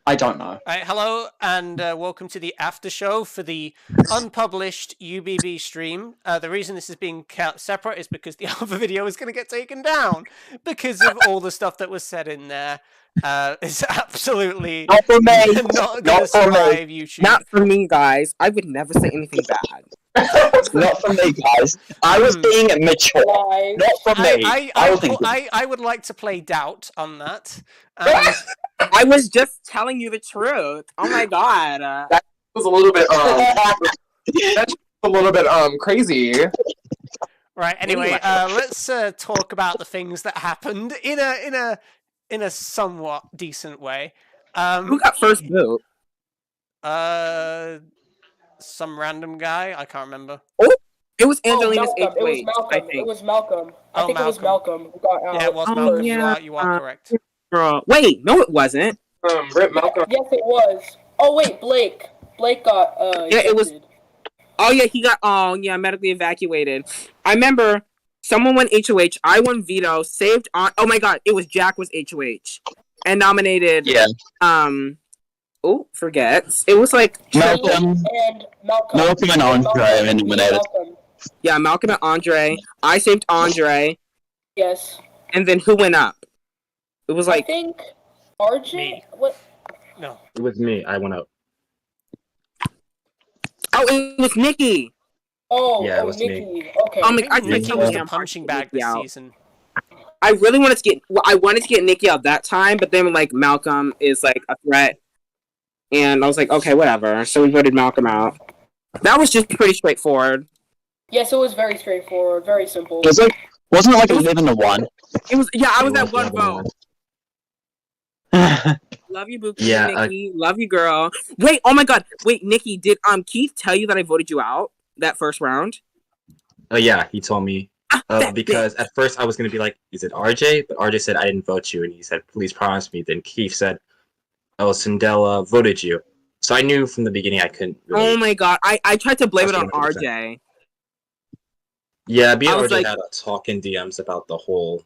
I don't know. All right, hello and welcome to the after show for the unpublished UBB stream. The reason this is being kept separate is because the other video is going to get taken down because of all the stuff that was said in there. It's absolutely not for me. Not going to survive YouTube. Not for me, guys. I would never say anything bad. Not for me, guys. I was being mature. Not for me. I would like to play doubt on that. I was just telling you the truth. Oh my god. That was a little bit that's a little bit crazy. Right. Anyway, let's talk about the things that happened in a somewhat decent way. Who got first boot? Some random guy. I can't remember. Oh, it was Angelina's Malcolm. It was Malcolm. I think it was Malcolm who got out. Yeah, it was Malcolm. You are correct. Girl. Wait, no, it wasn't. Rip Malcolm. Yes, it was. Oh wait, Blake. Blake got yeah, it was. Oh yeah, he got medically evacuated. I remember someone went HOH. I won veto. Saved on. Oh my god, it was Jack was HOH and nominated. Yeah. Oh, forgets. It was like Malcolm and Andre nominated. Yeah, Malcolm and Andre. I saved Andre. Yes. And then who went up? It was like I think RJ. Me. What? No. It was me. I went up. Oh, it was Nikki. Oh, yeah, it was Nikki. me. Okay. Nikki was the punching bag this season. I really wanted to get. I wanted to get Nikki out that time, but then like Malcolm is like a threat, and I was like, okay, whatever. So we voted Malcolm out. That was just pretty straightforward. Yes, it was very straightforward, very simple. Wasn't it like 11-1? It was. Yeah, I was at one vote. Love you, Buki. Yeah, Nikki. Love you, girl. Wait, oh my god. Wait, Nikki, did Keith tell you that I voted you out that first round? Yeah, he told me. Because at first I was gonna be like, is it RJ? But RJ said I didn't vote you, and he said, please promise me. Then Keith said, oh, Sindela voted you. So I knew from the beginning I couldn't really... Oh my god, I tried to blame it on RJ. Yeah, me and RJ had a talk in DMs about the whole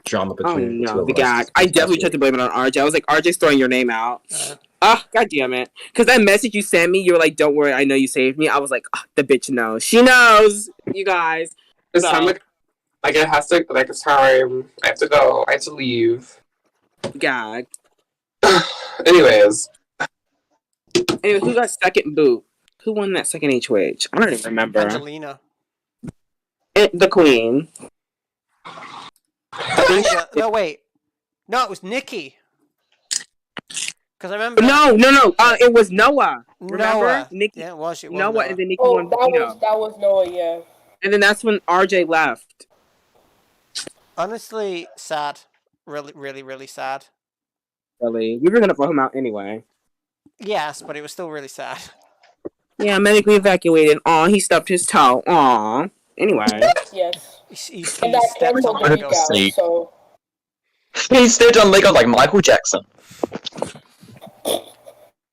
drama between the two of the us. gag. I definitely tried to blame it on RJ. I was like, RJ's throwing your name out. God damn it. Because that message you sent me, you were like, don't worry, I know you saved me. I was like, the bitch knows. She knows, you guys. It's time, like it has to, like, it's time. I have to go. I have to leave. Gag. Anyways. Anyway, who got second boot? Who won that second HOH? I don't even remember. Angelina. The queen. No, wait. No, it was Nikki. Because I remember... No. It was Noah. Remember? Noah. Nikki. Yeah, it was. Noah, and then Nikki Oh, won that was Noah, yeah. And then that's when RJ left. Honestly, sad. Really, really, really sad. Really? We were going to vote him out anyway. Yes, but it was still really sad. Yeah, medically evacuated. Aw, he stubbed his toe. Aw. Anyway. Yes. He and that stepped on canceled the week out, so... He stepped on Lego like Michael Jackson.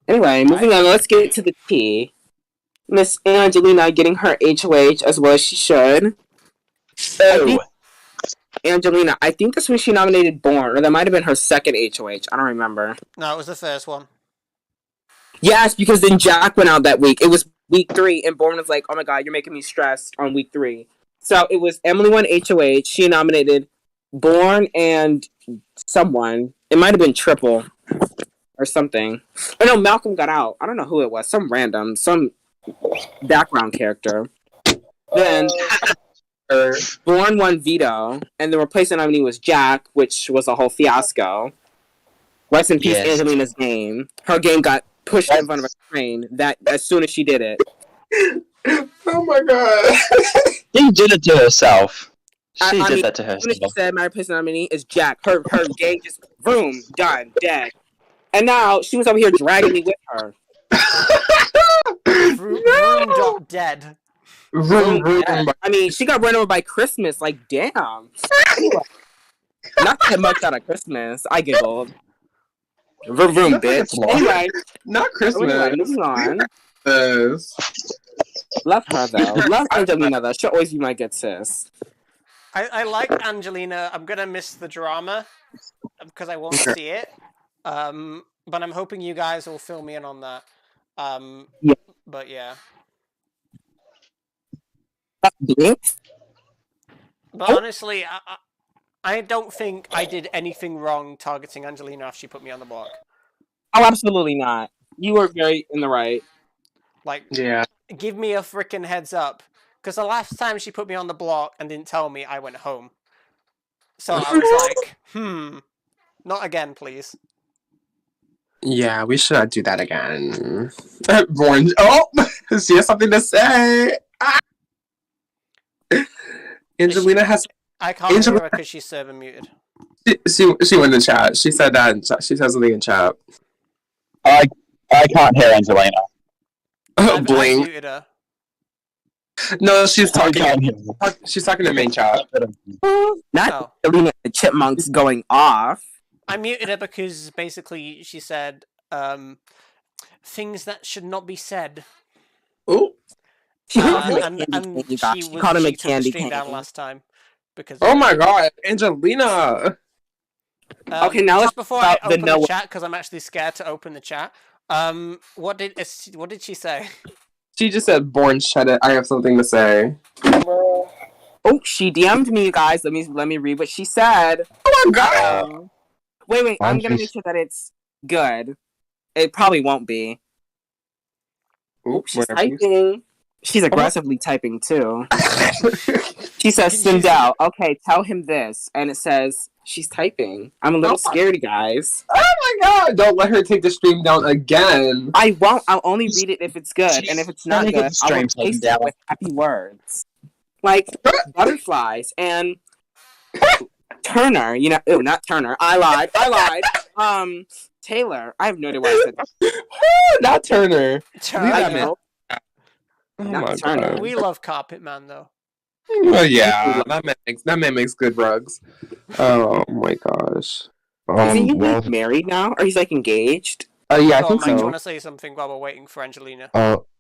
Anyway, moving on. Let's get to the tea. Miss Angelina getting her HOH as well as she should. Angelina, I think that's when she nominated Born, or that might have been her second HOH. I don't remember. No, it was the first one. Yes, because then Jack went out that week. It was week 3, and Born was like, oh my god, you're making me stressed on week 3. So it was Emily won HOH. She nominated Born and someone. It might have been Triple or something. Oh no, Malcolm got out. I don't know who it was. Some random, some background character. Then Born won veto, and the replacement nominee was Jack, which was a whole fiasco. Rest in peace, Angelina's game. Her game got pushed in front of a train that as soon as she did it. Oh my god. She did it to herself. She did that to herself. As soon as she said my replacement nominee is Jack, her game just boom, done, dead. And now she was over here dragging me with her. Vroom dead. I mean, she got run over by Christmas. Like, damn. Anyway, not that much out of Christmas. I giggled. Vroom, bitch. Anyway, not Christmas. Anyway, moving on. Love her though. Love Angelina though. She'll always be my good sis. I like Angelina. I'm gonna miss the drama because I won't see it. but I'm hoping you guys will fill me in on that. Yeah. But yeah. But honestly, I don't think I did anything wrong targeting Angelina after she put me on the block. Oh, absolutely not. You were very in the right. Like, Yeah. give me a freaking heads up. Because the last time she put me on the block and didn't tell me, I went home. So I was like, not again, please. Yeah, we should do that again. Born. Oh, she has something to say. Ah! Angelina has. I can't hear her because she's server muted. She went in chat. She said that. She said something in chat. I can't hear Angelina. I've Bling. muted her. No, she's I talking. can't hear. She's talking to main chat. Not Angelina, the chipmunks going off. I muted her because basically she said things that should not be said. Oh. And she she called him a took the candy stream down cane. last time because. Oh my god, Angelina. Okay, now just let's before talk I about the open the Noah. chat because I'm actually scared to open the chat. What did she say? She just said, "Born, shut it. I have something to say." Bro. Oh, she DM'd me, you guys. Let me read what she said. Oh my god. Wait. I'm gonna make sure that it's good. It probably won't be. Oh, she's typing. She's aggressively typing too. She says, Sindel, okay, tell him this. And it says, she's typing. I'm a little scared, guys. Oh my god. Don't let her take the stream down again. I won't. I'll only read it if it's good. And if it's not good, I'll replace it with happy words. Like butterflies and Turner. You know, not Turner. I lied. Taylor. I have no idea what I said. Not Turner. Turner. know. Oh Not my Turner. god. We love Carpet Man though. Well, yeah, that man makes good rugs. Oh my gosh. Isn't he like married now? Or he's like engaged? Yeah, I Oh, think Mike, do you so. want to say something while we're waiting for Angelina?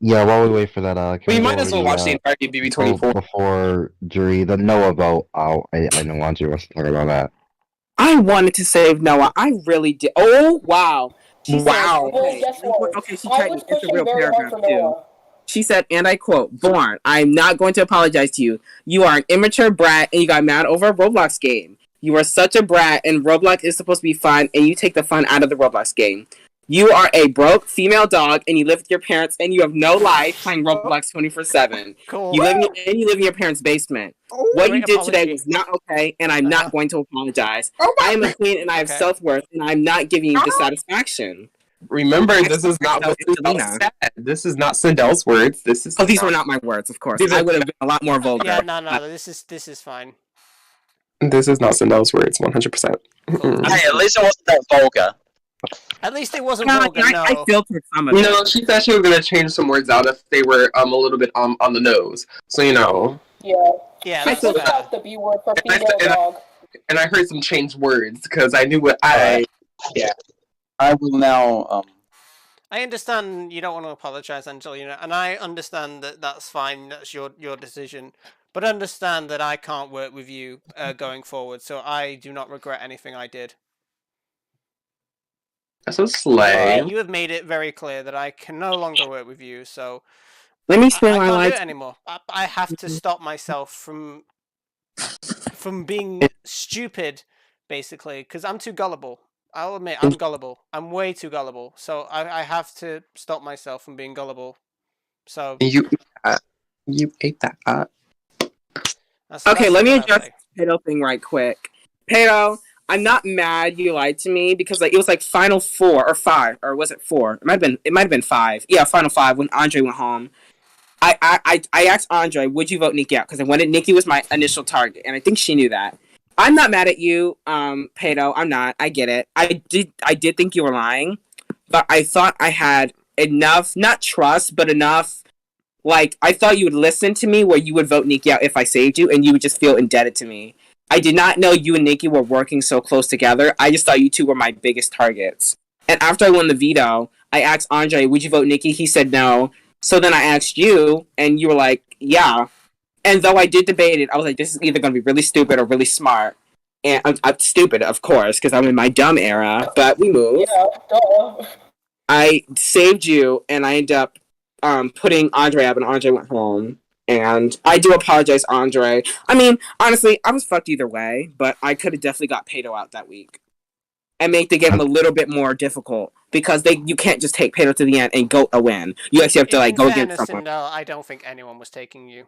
Yeah, while we wait for that, We might as well watch the entire BB24. Before Jury, the Noah vote out. I know Andre wants to talk about that. I wanted to save Noah. I really did. Oh, wow. She Wow. said, Well, guess what? okay, she I tried was it's a pushing real very hard paragraph for too. Noah. She said, and I quote, Born, I'm not going to apologize to you. You are an immature brat and you got mad over a Roblox game. You are such a brat and Roblox is supposed to be fun and you take the fun out of the Roblox game. You are a broke female dog and you live with your parents and you have no life playing Roblox 24/7. Cool. You live in your parents' basement. What you did today was not okay and I'm not going to apologize. I am a queen and I have self-worth and I'm not giving you dissatisfaction. Remember, this is not what Sindel said. This is not Sindel's words. This is. Oh, these were not my words, of course. I would have been a lot more vulgar. Yeah, no. This is fine. This is not Sindel's words. 100%. Cool. Hey, at least it wasn't that vulgar. At least it wasn't vulgar. No. I filtered some of it. You know, she said she was gonna change some words out if they were a little bit on the nose. So you know. Yeah. Yeah, I that's still fair. got the B word for female dog. And I heard some changed words because I knew what I. Yeah. I will now. I understand you don't want to apologize, Angelina, and I understand that that's fine. That's your decision. But understand that I can't work with you going forward, so I do not regret anything I did. That's a slay. You have made it very clear that I can no longer work with you, so let me explain why I can't do lied. it anymore. I have to stop myself from being stupid, basically, because I'm too gullible. I'll admit, I'm gullible. I'm way too gullible. So I have to stop myself from being gullible. So You ate that up. Okay, let me address the Pedo thing right quick. Pedo, I'm not mad you lied to me because like it was like Final 4 or 5 or was it 4? It might have been 5. Yeah, Final 5 when Andre went home. I asked Andre, would you vote Nikki out? Because I wanted Nikki was my initial target, and I think she knew that. I'm not mad at you, Pedo. I'm not. I get it. I did think you were lying, but I thought I had enough, not trust, but enough. Like I thought you would listen to me, where you would vote Nikki out if I saved you, and you would just feel indebted to me. I did not know you and Nikki were working so close together. I just thought you two were my biggest targets. And after I won the veto, I asked Andre, would you vote Nikki? He said no. So then I asked you, and you were like, yeah. And though I did debate it, I was like, this is either going to be really stupid or really smart. And I'm stupid, of course, because I'm in my dumb era. But we moved. Yeah, duh. I saved you, and I ended up putting Andre up, and Andre went home. And I do apologize, Andre. I mean, honestly, I was fucked either way, but I could have definitely got Pato out that week and make the game a little bit more difficult because you can't just take Pato to the end and go a win. You actually have to like go against someone. I don't think anyone was taking you.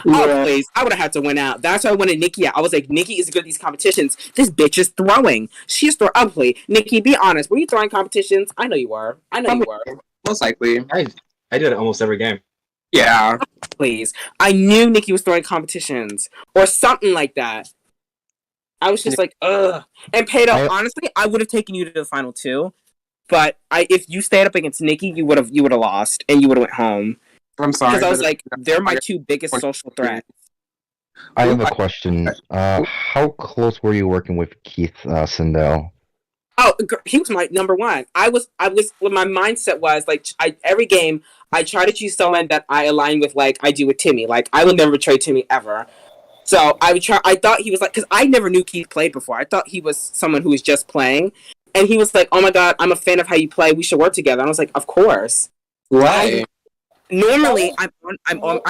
Oh please! I would have had to win out. That's why I wanted Nikki out. I was like, Nikki is good at these competitions. This bitch is throwing. She's throwing. Oh please, Nikki, be honest. Were you throwing competitions? I know you were. Most likely. I did it almost every game. Yeah. Please, I knew Nikki was throwing competitions or something like that. I was just like, ugh. And Pato, honestly, I would have taken you to the final two, but if you stayed up against Nikki, you would have lost and you would have went home. I'm sorry. Because I was like, they're my two biggest social threats. I have a question. How close were you working with Keith Sindel? Oh, he was my number one. I was. What my mindset was like. Every game, I try to choose someone that I align with, like I do with Timmy. Like I will never betray Timmy ever. So I would try. I thought he was like, because I never knew Keith played before. I thought he was someone who was just playing, and he was like, "Oh my god, I'm a fan of how you play. We should work together." And I was like, "Of course." Why? Normally, I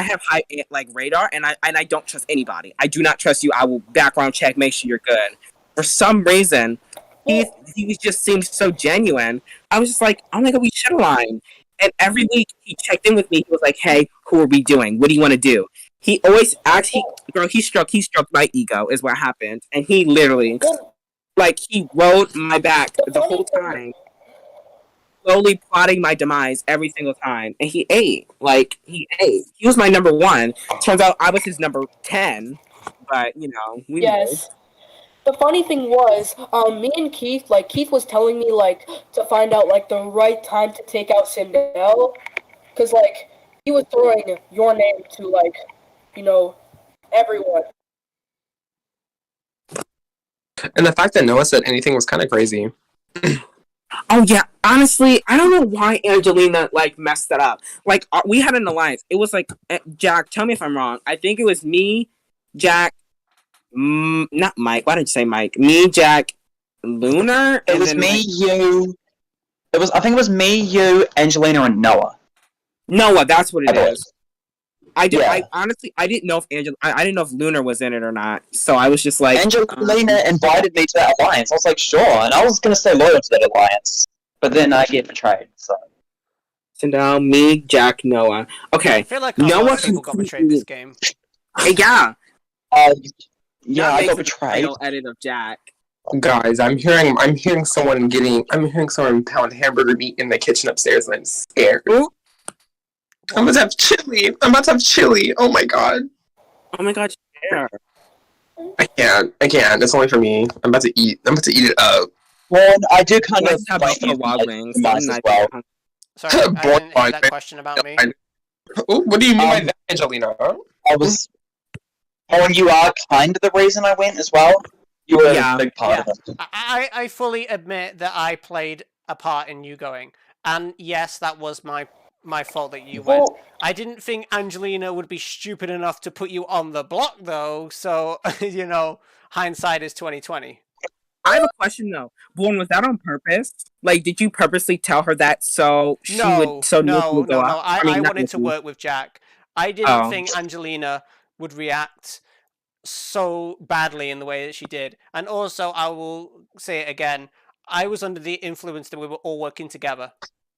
have high like radar, and I don't trust anybody. I do not trust you. I will background check, make sure you're good. For some reason, he just seemed so genuine. I was just like, oh my god, we should align. And every week he checked in with me. He was like, hey, who are we doing? What do you want to do? He always asked. He stroked my ego is what happened, and he literally, like, he rode my back the whole time. Slowly plotting my demise every single time, and he ate. He was my number one. Turns out I was his number 10, but we Yes. The funny thing was, me and Keith, like, Keith was telling me, like, to find out, like, the right time to take out Sindel, because, like, he was throwing your name to, like, everyone. And the fact that Noah said anything was kind of crazy. Oh yeah, honestly, I don't know why Angelina like messed that up. Like we had an alliance. It was like Jack. Tell me if I'm wrong. I think it was me, Jack, not Mike. Why did you say Mike? Me, Jack, Lunar. It was me, you. I think it was me, you, Angelina, and Noah. Noah, that's what it is. I did. Yeah. I honestly, I didn't know if I didn't know if Lunar was in it or not. So I was just like, Angelina invited me to that alliance. I was like, sure, and I was gonna stay loyal to that alliance, but then I get betrayed. So now me, Jack, Noah. Okay, I feel like a lot of people got betrayed this game. Yeah. Yeah, I got betrayed. Edit of Jack. Guys, I'm hearing someone pound hamburger meat in the kitchen upstairs, and I'm scared. Ooh. I'm about to have chili. Oh my god. Oh my god, share. I can't. It's only for me. I'm about to eat it up. Well, I do kind of have Buffalo Wild Wings as well. Sorry, I didn't hear that question about me. What do you mean by that, Angelina? And you are kind of the reason I went as well. You were a big part of it. I fully admit that I played a part in you going. And yes, that was my fault that you went. I didn't think Angelina would be stupid enough to put you on the block, though. So, hindsight is 20/20. I have a question though. Born, was that on purpose? Like, did you purposely tell her that so she would? So no. I mean, wanted to work with Jack. I didn't think Angelina would react so badly in the way that she did. And also, I will say it again. I was under the influence that we were all working together.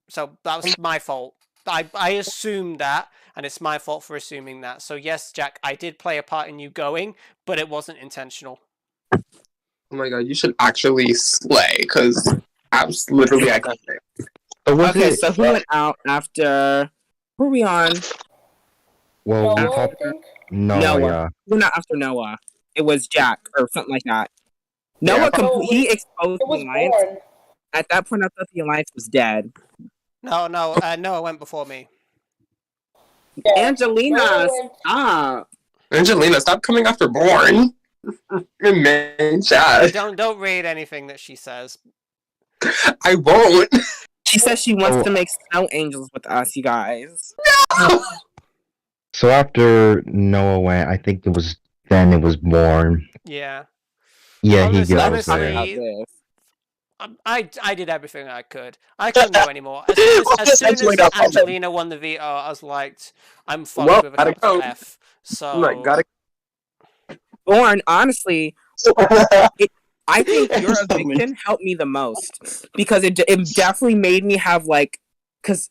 So that was my fault. I assumed that, and it's my fault for assuming that. So yes, Jack, I did play a part in you going, but it wasn't intentional. Oh my god, you should actually slay, because I was literally I got it. Okay, so who went out after? Who are we on? Well, Noah, I think? Noah. Yeah. We're not after Noah. It was Jack or something like that. Noah, he exposed the alliance. Born. At that point, I thought the alliance was dead. No, Noah went before me. Yeah. Angelina, stop. Angelina, stop coming after Born. Man, chat. Don't read anything that she says. I won't. She says she wants to make snow angels with us, you guys. No! So after Noah went, I think it was Born. Yeah. Yeah, Honestly, goes there. honestly, I did everything I could. I couldn't do anymore. As soon as Angelina won the veto, I was like, I'm fucked Well, with a gotta capital go. F. I'm like, So gotta. Born, honestly, I think your eviction helped me the most because it definitely made me have like, because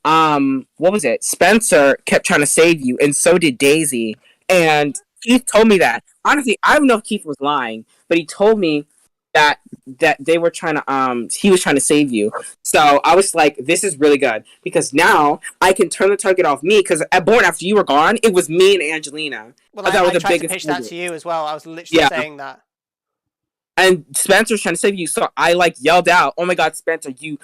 what was it? Spencer kept trying to save you, and so did Daisy. And Keith told me that. Honestly, I don't know if Keith was lying, but he told me that they were trying to he was trying to save you. So I was like, this is really good because now I can turn the target off me because at Born after you were gone, it was me and Angelina. well, I tried to pitch that to you as well. I was literally saying that. And Spencer's trying to save you, so I like yelled out, "Oh my God, Spencer, you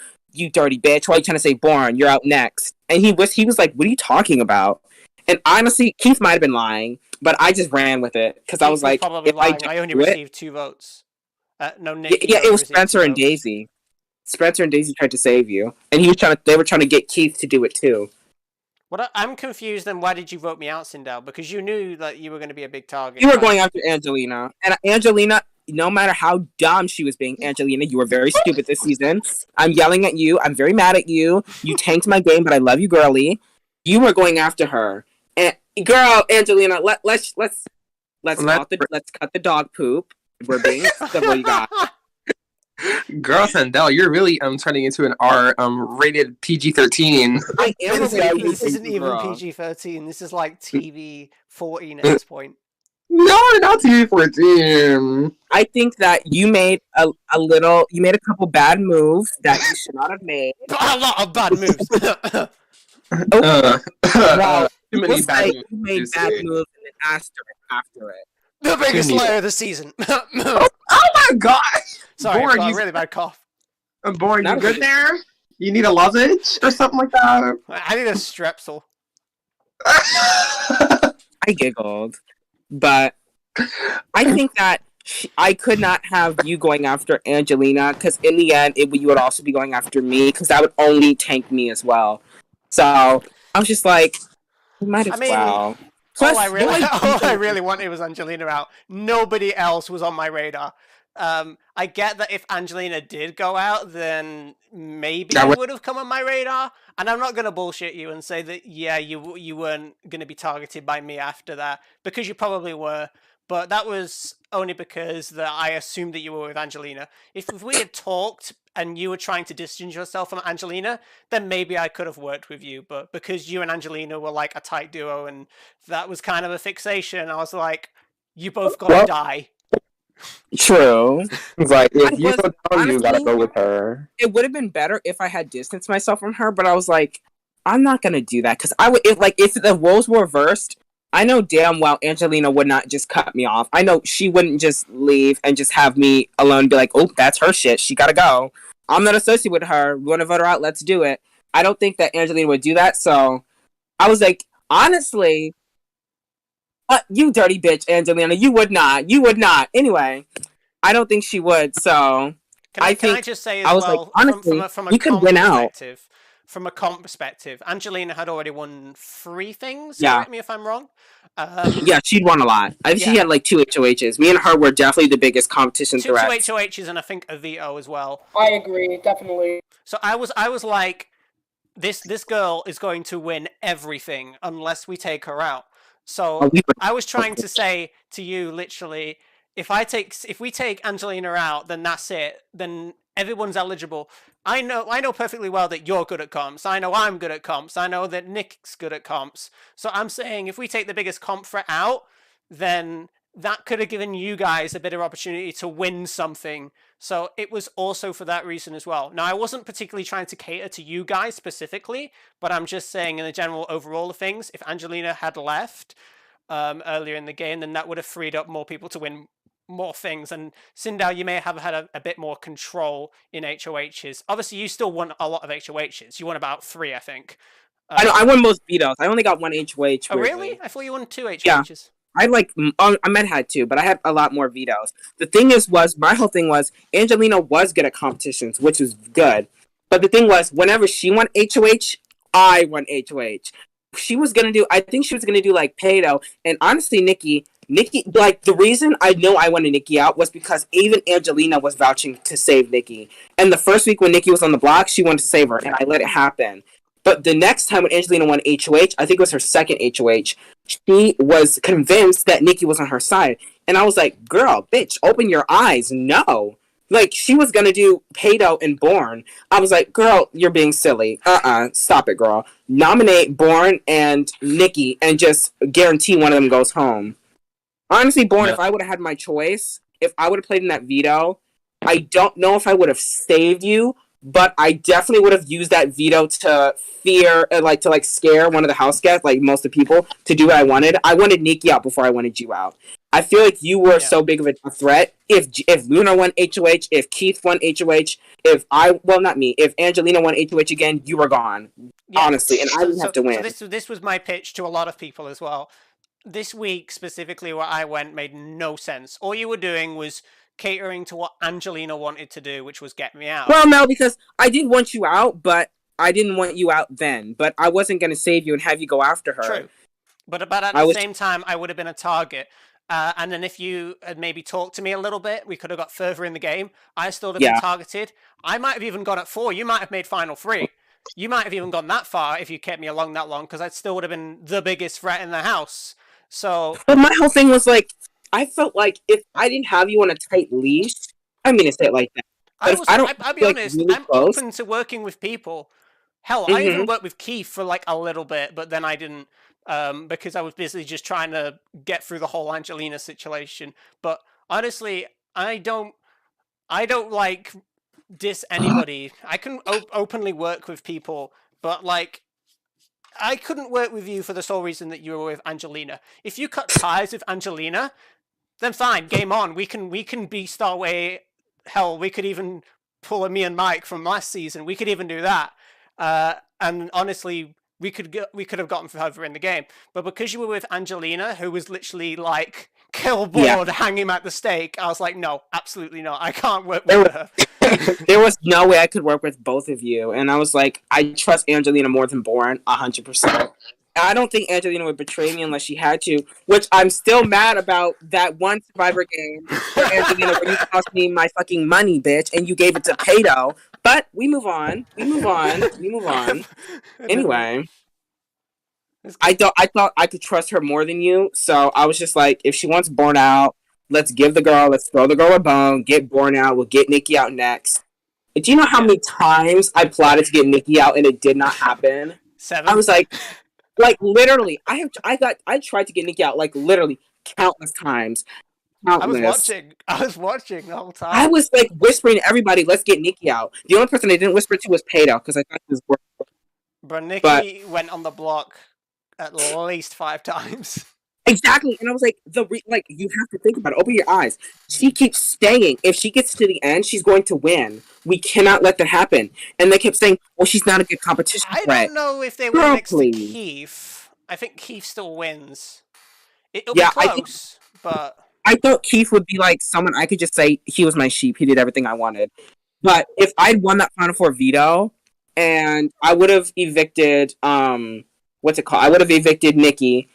dirty bitch! Why are you trying to say Born? You're out next." And he was like, "What are you talking about?" And honestly, Keith might have been lying, but I just ran with it because I was like, probably lying. I only received 2 votes. No, Nick. Yeah, it was Spencer and Daisy. Spencer and Daisy tried to save you, and they were trying to get Keith to do it too. What I'm confused. Then why did you vote me out, Sindel? Because you knew that you were going to be a big target. You were going after Angelina, and Angelina. No matter how dumb she was being, Angelina, you were very stupid this season. I'm yelling at you. I'm very mad at you. You tanked my game, but I love you, girly. You were going after her, and girl, Angelina, let's cut the dog poop. We're being civil, you guys. Girl, Sandel, you're really turning into an R rated PG-13. I am. This isn't even PG-13. This is like TV 14 at this point. No, not TV-14. I think that you made a couple bad moves that you should not have made. A lot of bad moves. Well, too many bad moves. You made bad moves and then asked her after it. The biggest liar of the season. Oh my God! Sorry, Born, I've got a really bad cough. Born, you good there? You need a lozenge or something like that? I need a strepsil. I giggled. But I think that I could not have you going after Angelina because in the end, you would also be going after me because that would only tank me as well. So I was just like, you might as well. Plus, all I really wanted was Angelina out. Nobody else was on my radar. I get that if Angelina did go out, then maybe it would have come on my radar. And I'm not going to bullshit you and say that, yeah, you weren't going to be targeted by me after that, because you probably were. But that was only because I assumed that you were with Angelina. If we had talked and you were trying to distance yourself from Angelina, then maybe I could have worked with you. But because you and Angelina were like a tight duo and that was kind of a fixation, I was like, you both got to die. True. It's like, if you go down, you gotta go with her. It would have been better if I had distanced myself from her, but I was like, I'm not gonna do that because I would. If the roles were reversed, I know damn well Angelina would not just cut me off. I know she wouldn't just leave and just have me alone and be like, oh, that's her shit. She gotta go. I'm not associated with her. We want to vote her out. Let's do it. I don't think that Angelina would do that. So I was like, honestly, you dirty bitch, Angelina. You would not. You would not. Anyway, I don't think she would. So can I just say as well, like, honestly, from a you could win out. From a comp perspective, Angelina had already won 3 things. Yeah. Correct me if I'm wrong. Yeah, she'd won a lot. I think she had like 2 HOHs. Me and her were definitely the biggest competition threats. 2 HOHs and I think a veto as well. I agree, definitely. So I was like, this girl is going to win everything unless we take her out. So I was trying to say to you, literally, if we take Angelina out, then that's it. Then everyone's eligible. I know perfectly well that you're good at comps. I know I'm good at comps. I know that Nick's good at comps. So I'm saying if we take the biggest comp threat out, then that could have given you guys a better opportunity to win something. So it was also for that reason as well. Now, I wasn't particularly trying to cater to you guys specifically, but I'm just saying in the general overall of things, if Angelina had left earlier in the game, then that would have freed up more people to win more things. And Sindel, you may have had a bit more control in HOHs. Obviously, you still won a lot of HOHs. You won about 3, I think. I won most vetoes. I only got 1 HOH. Oh, really? I thought you won 2 HOHs. Yeah. I might have had 2, but I had a lot more vetoes. The thing my whole thing was, Angelina was good at competitions, which was good. But the thing was, whenever she won HOH, I won HOH. I think she was gonna do like Pato, and honestly, Nikki, Nikki, like, the reason I know I wanted Nikki out was because even Angelina was vouching to save Nikki. And the first week when Nikki was on the block, she wanted to save her, and I let it happen. But the next time when Angelina won HOH, I think it was her second HOH, she was convinced that Nikki was on her side. And I was like, girl, bitch, open your eyes. No. Like, she was gonna do Pato and Born. I was like, girl, you're being silly. Stop it, girl. Nominate Born and Nikki and just guarantee one of them goes home. Honestly, Born, if I would have had my choice, if I would have played in that veto, I don't know if I would have saved you, but I definitely would have used that veto to scare one of the house guests, like most of the people, to do what I wanted. I wanted Nikki out before I wanted you out. I feel like you were so big of a threat. If Luna won HOH, if Keith won HOH, if Angelina won HOH again, you were gone. Yeah. Honestly, and I didn't have to win. So this was my pitch to a lot of people as well. This week, specifically where I went, made no sense. All you were doing was catering to what Angelina wanted to do, which was get me out. Well, no, because I did want you out, but I didn't want you out then. But I wasn't going to save you and have you go after her. True. But at the same time, I would have been a target. And then if you had maybe talked to me a little bit, we could have got further in the game. I still would have been targeted. I might have even gone at 4. You might have made Final 3. You might have even gone that far if you kept me along that long, because I still would have been the biggest threat in the house. So, but my whole thing was like, I felt like if I didn't have you on a tight leash, I mean to say it like that. I'll be honest, really I'm open to working with people. Hell, I even worked with Keith for like a little bit, but then I didn't, because I was busy just trying to get through the whole Angelina situation. But honestly, I don't like diss anybody. I can openly work with people, but like, I couldn't work with you for the sole reason that you were with Angelina. If you cut ties with Angelina, then fine, game on. We can beast our way. Hell, we could even pull a me and Mike from last season. We could even do that. And honestly, we could have gotten further in the game. But because you were with Angelina, who was literally like killboard hanging at the stake, I was like, no, absolutely not. I can't work with her. There was no way I could work with both of you. And I was like, I trust Angelina more than Born, 100%. I don't think Angelina would betray me unless she had to, which I'm still mad about that one Survivor game where Angelina, where you cost me my fucking money, bitch, and you gave it to Pato. But we move on. Anyway. I thought I could trust her more than you, so I was just like, if she wants Born out, let's throw the girl a bone, get Born out, we'll get Nikki out next. Do you know how many times I plotted to get Nikki out and it did not happen? 7. I was like literally, I tried to get Nikki out like literally countless times. Countless. I was watching the whole time. I was like whispering to everybody, let's get Nikki out. The only person I didn't whisper to was Pato because I thought he was working. But Nikki went on the block at least 5 times. Exactly, and I was like, you have to think about it. Open your eyes. She keeps staying. If she gets to the end, she's going to win. We cannot let that happen. And they kept saying, well, she's not a good competition threat. I don't know if they win next to Keith. I think Keith still wins. It'll be close, but... I thought Keith would be like someone I could just say, he was my sheep, he did everything I wanted. But if I'd won that Final Four veto, and I would have evicted, I would have evicted Nikki.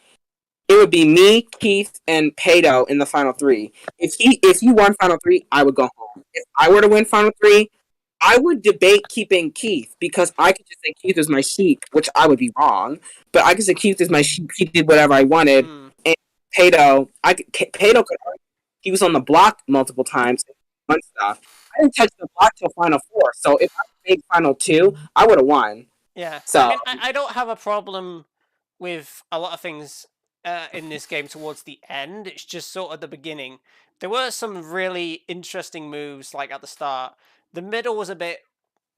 It would be me, Keith, and Pato in the Final 3. If he won Final 3, I would go home. If I were to win Final 3, I would debate keeping Keith, because I could just say Keith is my sheep, which I would be wrong. But I could say Keith is my sheep, he did whatever I wanted. And Pato could argue. He was on the block multiple times and stuff. I didn't touch the block till Final 4, so if I made Final 2, I would have won. Yeah. So I mean, I don't have a problem with a lot of things in this game towards the end. It's just sort of the beginning. There were some really interesting moves, like at the start. The middle was a bit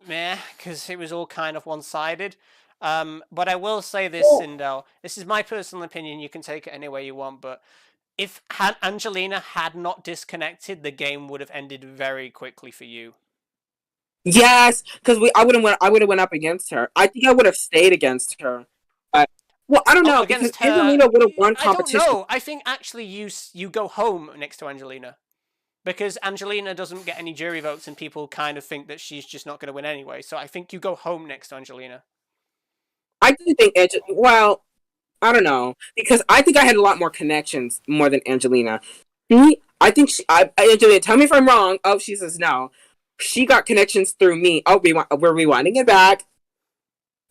meh, because it was all kind of one-sided. But I will say this, Sindel. This is my personal opinion. You can take it any way you want, but if Angelina had not disconnected, the game would have ended very quickly for you. Yes, because I would have went up against her. I think I would have stayed against her. Well, I don't know, because Angelina would have won competition. I don't know. I think actually you go home next to Angelina. Because Angelina doesn't get any jury votes and people kind of think that she's just not going to win anyway. So I think you go home next to Angelina. I do think I don't know, because I think I had a lot more connections more than Angelina. Angelina, tell me if I'm wrong. Oh, she says no. She got connections through me. Oh, we're rewinding it back.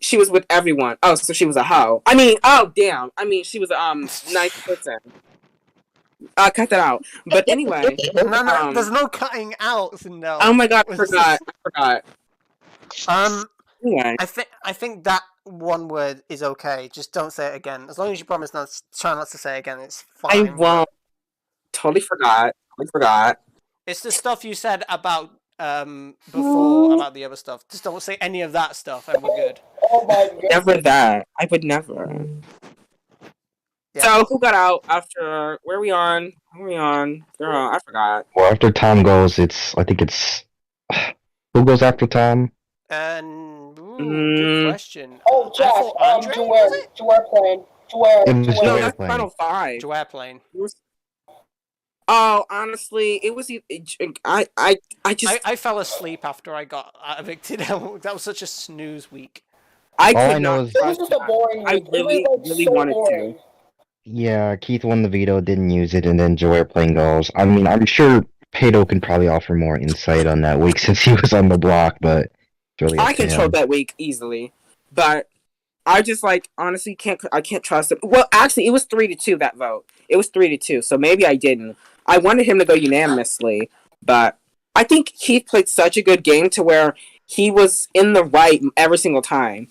She was with everyone. Oh, so she was a hoe. I mean, oh damn. I mean, she was a nice person. Cut that out. But anyway, No, there's no cutting out, Sindel. oh my god, I forgot. Anyway, I think that one word is okay. Just don't say it again. As long as you promise not to try not to say it again, it's fine. I won't. Totally forgot. It's the stuff you said about before about the other stuff. Just don't say any of that stuff, and we're good. Oh my god. Never that. I would never. Yeah. So who got out after? Where are we on? Girl, I forgot. Well, after Tom goes, I think it's who goes after Tom? Good question. Oh, Jack, Andre, Jaware playing. It was No, Jaware that's playing. Final Five. Jaware playing. Oh, honestly, it was. I fell asleep after I got evicted. That was such a snooze week. I All I could know not. is- It was just a boring I week. It was, really so wanted boring. to. Yeah, Keith won the veto, didn't use it, and then Jaware playing goes. I mean, I'm sure Pato can probably offer more insight on that week since he was on the block, but it's really up I to controlled him. that week easily, but I just honestly can't trust him. Well, actually, it was 3-2 that vote. It was 3-2, so maybe I didn't. I wanted him to go unanimously, but I think Keith played such a good game to where he was in the right every single time.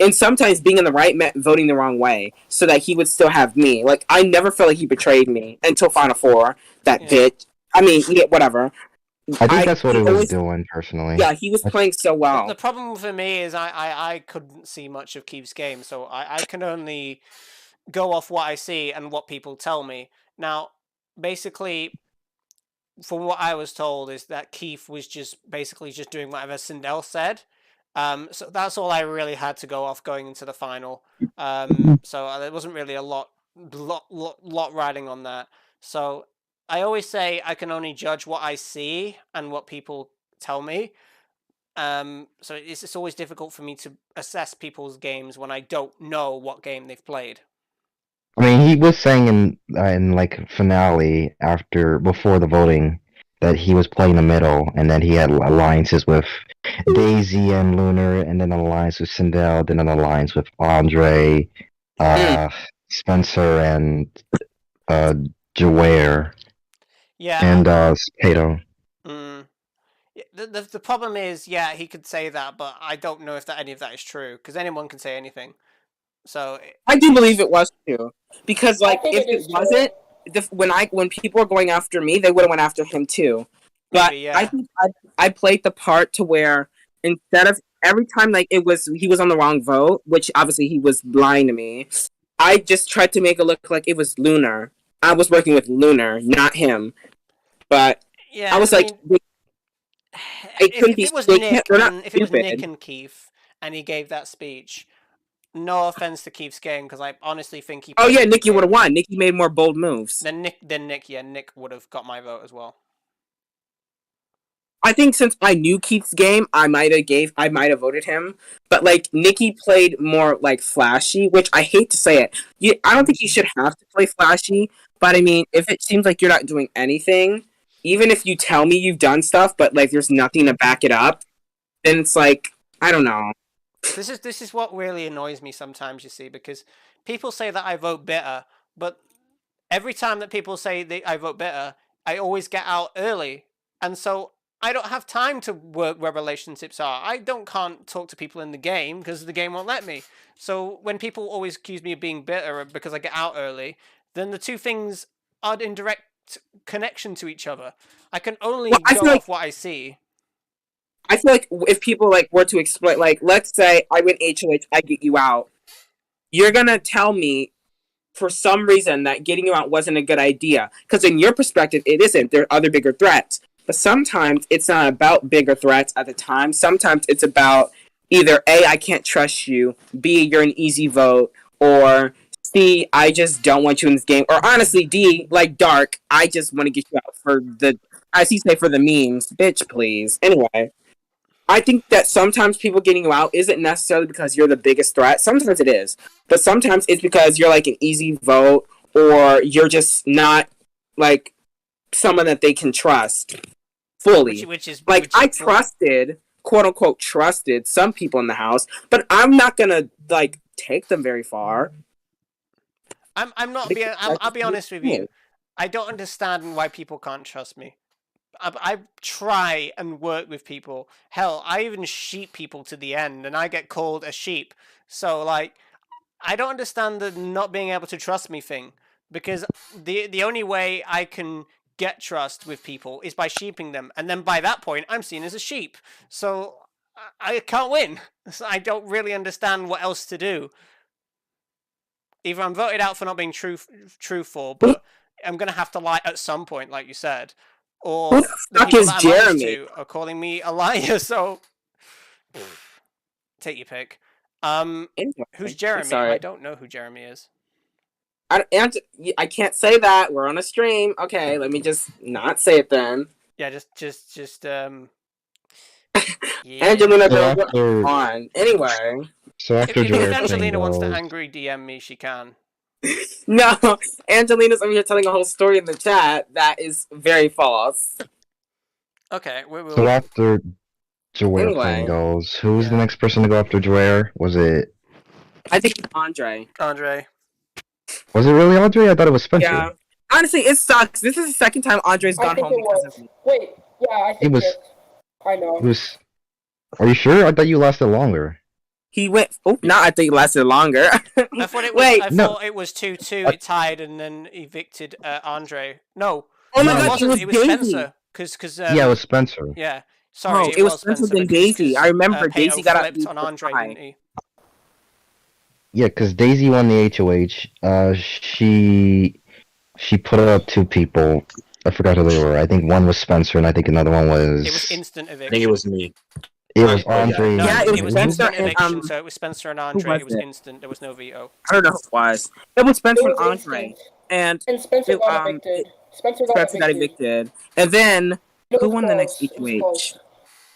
And sometimes being in the right meant voting the wrong way, so that he would still have me. I never felt like he betrayed me until Final Four. That bitch. I mean, yeah, whatever. I think that's what he was doing, personally. Yeah, he was playing so well. The problem for me is I couldn't see much of Keith's game, so I can only go off what I see and what people tell me. Now, basically, from what I was told, is that Keith was just doing whatever Sindel said. So that's all I really had to go off going into the final. So there wasn't really a lot riding on that. So I always say I can only judge what I see and what people tell me. So it's always difficult for me to assess people's games when I don't know what game they've played. I mean, he was saying in finale before the voting that he was playing the middle, and then he had alliances with Daisy and Lunar, and then an alliance with Sindel, then an alliance with Andre, Spencer, and Jaware. Yeah. And Pato. The problem is, yeah, he could say that, but I don't know if any of that is true, because anyone can say anything. So I do believe it was too, because if it wasn't, true. when people were going after me, they would have went after him too. But maybe, yeah. I think I played the part to where instead of every time he was on the wrong vote, which obviously he was lying to me, I just tried to make it look like it was Lunar. I was working with Lunar, not him. But yeah, I was if it was Nick and Keith, and he gave that speech. No offense to Keith's game, because I honestly think he. Oh yeah, Nicky would have won. Nicky made more bold moves. Then Nick would have got my vote as well. I think since I knew Keith's game, I might have voted him. But Nicky played more flashy, which I hate to say it. I don't think you should have to play flashy. But I mean, if it seems like you're not doing anything, even if you tell me you've done stuff, but there's nothing to back it up, then it's I don't know. This is what really annoys me sometimes, you see, because people say that I vote bitter, but every time that people say I vote bitter, I always get out early, and so I don't have time to work where relationships are. I can't talk to people in the game because the game won't let me. So when people always accuse me of being bitter because I get out early, then the two things are in direct connection to each other. I can only go off what I see. I feel like if people were to explain, let's say I win HOH, I get you out. You're gonna tell me for some reason that getting you out wasn't a good idea, because in your perspective it isn't. There are other bigger threats, but sometimes it's not about bigger threats at the time. Sometimes it's about either A, I can't trust you, B, you're an easy vote, or C, I just don't want you in this game, or honestly D, Dark, I just want to get you out for the, as you say, for the memes. Bitch, please. Anyway. I think that sometimes people getting you out isn't necessarily because you're the biggest threat. Sometimes it is. But sometimes it's because you're like an easy vote or you're just not like someone that they can trust fully. I trusted, quote unquote, trusted some people in the house, but I'm not gonna like take them very far. I'll be honest with you. I don't understand why people can't trust me. I try and work with people. Hell, I even sheep people to the end, and I get called a sheep. So, like, I don't understand the not being able to trust me thing. Because the only way I can get trust with people is by sheeping them. And then by that point, I'm seen as a sheep. So, I can't win. So I don't really understand what else to do. Either I'm voted out for not being truthful, but I'm going to have to lie at some point, like you said. Or the people that I'm honest to are calling me a liar, so take your pick. Who's Jeremy? I don't know who Jeremy is. I can't say that. We're on a stream. Okay, let me just not say it then. Yeah, yeah. Angelina, go on. Anyway. So after if Angelina wants to angry DM me, she can. No, Angelina's over here telling a whole story in the chat that is very false. Okay, So after Joare thing goes, who's the next person to go after Joare? Was it? I think Andre. Was it really Andre? I thought it was Spencer. Yeah. Honestly, it sucks. This is the second time Andre's gone home because of me. Wait, yeah, I think I know. Are you sure? I thought you lasted longer. He went. Oh, no, I think it lasted longer. I thought it was. Thought it was 2-2. It tied and then evicted Andre. No. Oh my God, it was Spencer. Because yeah, it was Spencer. Yeah. Sorry, it was Spencer than Daisy. I remember Daisy got flipped on Andre, didn't he? Yeah, because Daisy won the HOH. She put up 2 people. I forgot who they were. I think one was Spencer, and I think another one was. It was instant eviction. I think it was me. It was Andre. No, yeah, it was instant eviction. So it was Spencer and Andre. It was instant. There was no veto. I don't know who it was. It was Spencer and Andre, and Spencer got evicted. Spencer got evicted, and then who won the next HOH?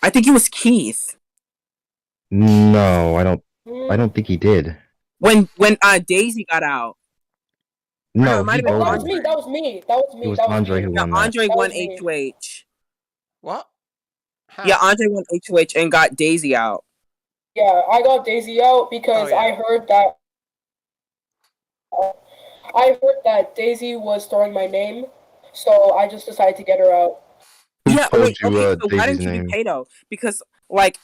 I think it was Keith. No, I don't think he did. When Daisy got out. No, that was me. It was Andre who won. Andre won HOH. What? How? Yeah, Andre won HOH and got Daisy out. Yeah, I got Daisy out because I heard that Daisy was throwing my name, so I just decided to get her out. Yeah, wait, so why didn't you do Pato? Because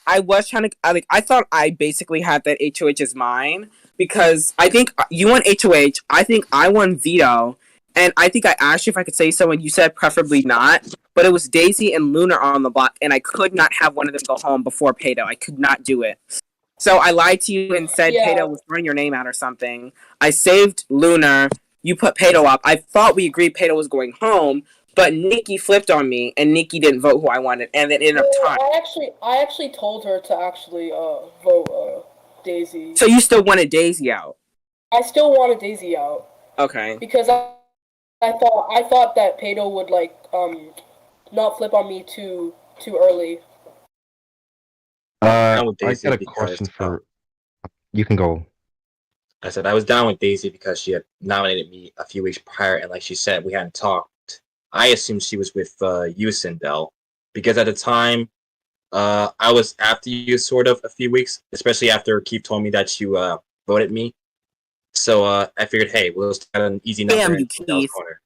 I was trying to I thought I basically had that HOH as mine because I think you won HOH, I think I won veto, and I think I asked you if I could say so and you said preferably not, but it was Daisy and Lunar on the block and I could not have one of them go home before Pato. I could not do it. So I lied to you and said Pato was throwing your name out or something. I saved Lunar, you put Pato up. I thought we agreed Pato was going home. But Nikki flipped on me, and Nikki didn't vote who I wanted, and then ended up tying. I actually told her to actually vote Daisy. So you still wanted Daisy out? I still wanted Daisy out. Okay. Because I thought that Pato would not flip on me too early. I got a question for. You can go. I said I was down with Daisy because she had nominated me a few weeks prior, and like she said, we hadn't talked. I assumed she was with you, Sindel, because at the time, I was after you sort of a few weeks, especially after Keith told me that you voted me. So I figured, hey, we'll just get an easy number in Sindel's corner.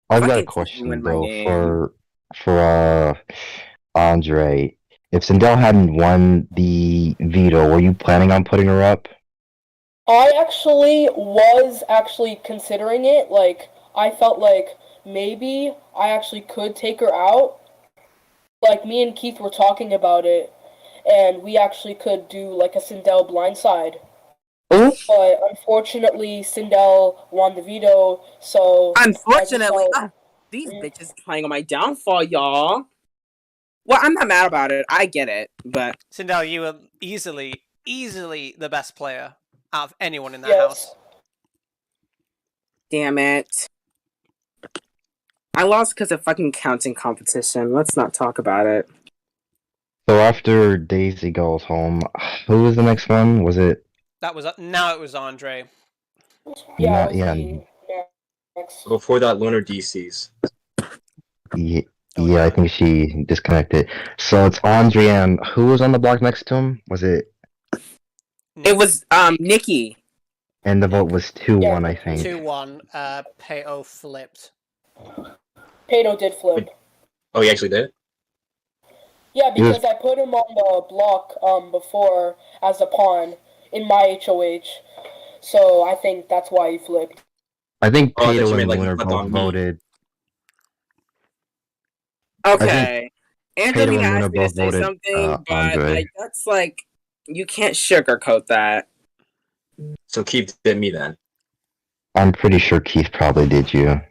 I've got a question though for Andre. If Sindel hadn't won the veto, were you planning on putting her up? I was considering it. I felt like maybe I actually could take her out. Me and Keith were talking about it, and we actually could do a Sindel blindside. Ooh. But unfortunately, Sindel won the veto, so... Unfortunately? These bitches playing on my downfall, y'all. Well, I'm not mad about it. I get it, but... Sindel, you were easily the best player out of anyone in that house. Damn it. I lost because of fucking counting competition. Let's not talk about it. So after Daisy goes home, who was the next one? Was it? That was now it was Andre. Yeah, Not, yeah, next. Before that, Lunar DCs. yeah, Oh, yeah. I yeah. think she disconnected. So it's Andre and who was on the block next to him? Was it? It was Nikki. And the vote was 2-1, I think. 2-1. Pato flipped. Pato did flip. Oh, he actually did? Yeah, because I put him on the block before as a pawn in my HOH. So I think that's why he flipped. I think Oh, I thought you Pato meant, and like, he Lunar flipped both on me. voted. Okay. Pato Angelina and Lunar asked me to both say voted something, but Andre. that's like, you can't sugarcoat that. So Keith did me then. I'm pretty sure Keith probably did you.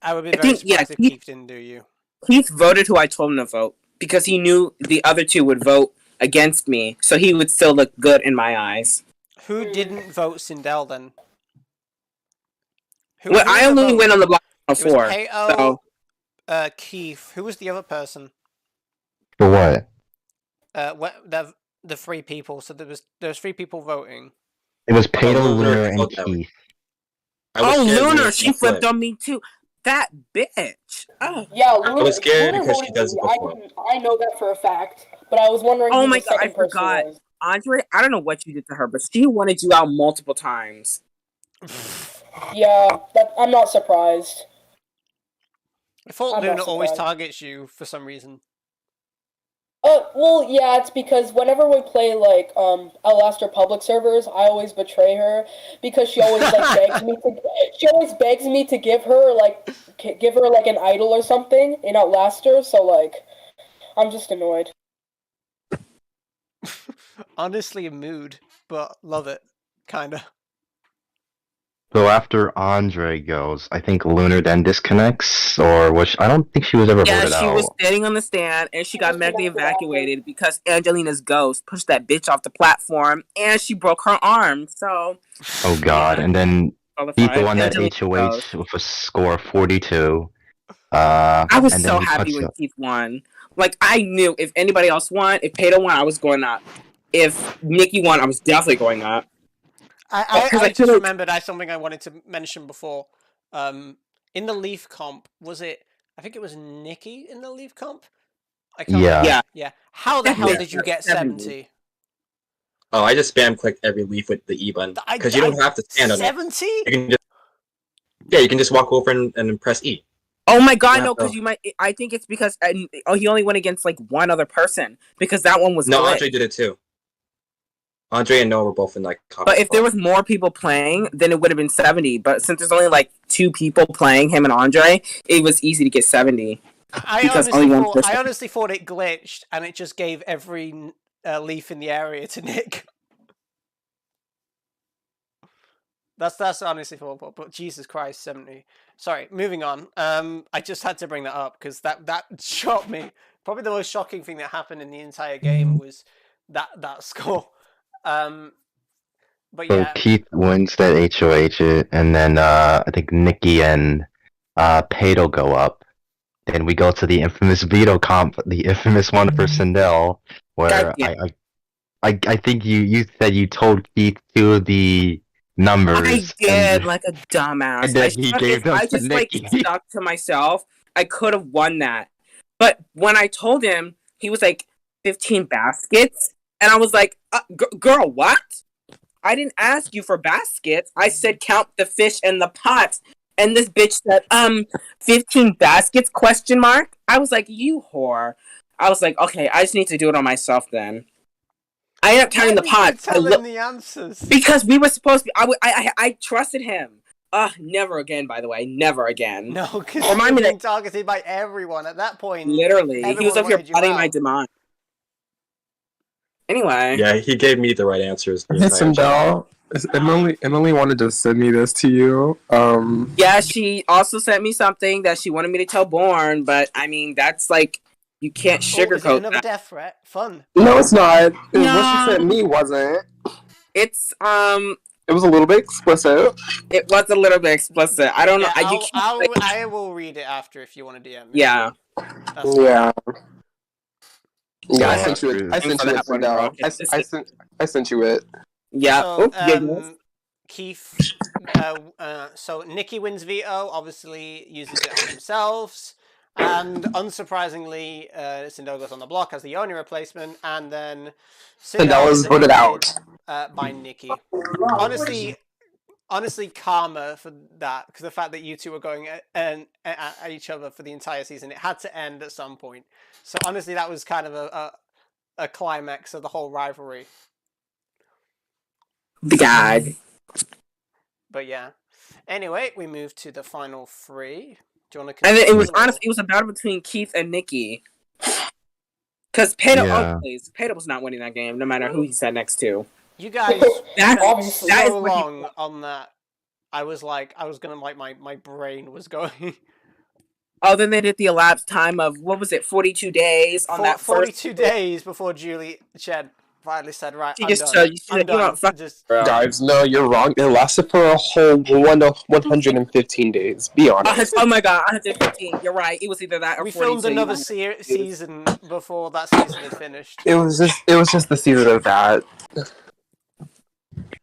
I would be very surprised if Keith didn't do you. Keith voted who I told him to vote because he knew the other two would vote against me, so he would still look good in my eyes. Who didn't vote Sindel then? I only went on the block before. It was so. Keith. Who was the other person? For what? The three people. So there was 3 people voting. It was Pato, Lunar Lunar, and voted that way. Keith. Lunar, she flipped on me too. That bitch. Oh. Yeah, I was scared because she does it before. I know that for a fact, but I was wondering who the second person was. Andre, I don't know what you did to her, but she wanted you out multiple times. Yeah, I'm not surprised. I thought Luna always targets you for some reason. Well, yeah, it's because whenever we play, like, Alaster public servers, I always betray her, because she always, like, begs me to give her, like, an idol or something in Outlaster, so, like, I'm just annoyed. Honestly, a mood, but love it, kinda. So after Andre goes, I think Lunar then disconnects, or I don't think she was ever voted out. Yeah, she was standing on the stand, and she got medically evacuated because Angelina's ghost pushed that bitch off the platform, and she broke her arm, so... Oh god, and then Keith won that Angelina's HOH ghost. with a score of 42. I was so happy when Keith won. Like, I knew if anybody else won, if Pato won, I was going up. If Nikki won, I was definitely going up. I just remembered something I wanted to mention before. In the Leaf comp, I think it was Nikki in the Leaf comp? Yeah. How the hell did you get 70? Oh, I just spam clicked every leaf with the E button. Because you don't have to stand on it. 70? You can just walk over and press E. Oh my god, no, because I think it's because he only went against like one other person, because that one was No, Andre did it too. Andre and Noah were both in like. But if there was more people playing, then it would have been 70. But since there's only like 2 people playing, him and Andre, it was easy to get 70. I honestly thought it glitched and it just gave every leaf in the area to Nick. That's honestly thought, but Jesus Christ, 70. Sorry, moving on. I just had to bring that up because that shocked me. Probably the most shocking thing that happened in the entire game was that score. But yeah. So Keith wins that HOH, and then I think Nikki and Pato go up. Then we go to the infamous veto comp, the infamous one for Sindel, where I think you said you told Keith 2 of the numbers. I did, like a dumbass. And then he gave them to Nikki. Like stuck to myself. I could have won that, but when I told him, he was like 15 baskets, and I was like, "Girl, what? I didn't ask you for baskets. I said count the fish and the pots." And this bitch said, 15 baskets, question mark? I was like, you whore. I was like, okay, I just need to do it on myself then. I ended up counting the pots. Tell him the answers. Because we were supposed to be, I trusted him. Never again, by the way. Never again. No, because you were being targeted by everyone at that point. Literally. He was up here plotting my demise. Anyway. Yeah, he gave me the right answers. Sindel, Emily wanted to send me this to you. Yeah, she also sent me something that she wanted me to tell Born, but I mean, that's like, you can't sugarcoat another death threat. Fun. No, it's not. No. What she sent me wasn't. It's It was a little bit explicit. It was a little bit explicit. I don't know. I will read it after if you want to DM me. Yeah. Yeah. Yeah, I Yeah, sent you it. I sent for you it, that one, Sindel. Rocket. I sent you it. Yeah. So, Giggles. Keith. So Nikki wins veto. Obviously, uses it on themselves, and unsurprisingly, Sindel goes on the block as the only replacement, and then Sindel is voted out. By Nikki. Honestly, karma for that, because the fact that you two were going at each other for the entire season, it had to end at some point. So honestly, that was kind of a climax of the whole rivalry. The gag. But yeah. Anyway, we move to the final three. Do you want to? And it was honestly, it was a battle between Keith and Nikki. Because Peter was not winning that game, no matter who he sat next to. You guys that so is long on that. I was gonna my brain was going. Oh, then they did the elapsed time of, what was it, 42 days on that 42 days before Julie Chen finally said, right, She I'm just done. said, you know, fuck. Just, Guys, no, you're wrong. It lasted for a whole 115 days. Be honest. Oh my god, 115. You're right. It was either that or we 42. filmed another season before that season had finished. It was just the season of that.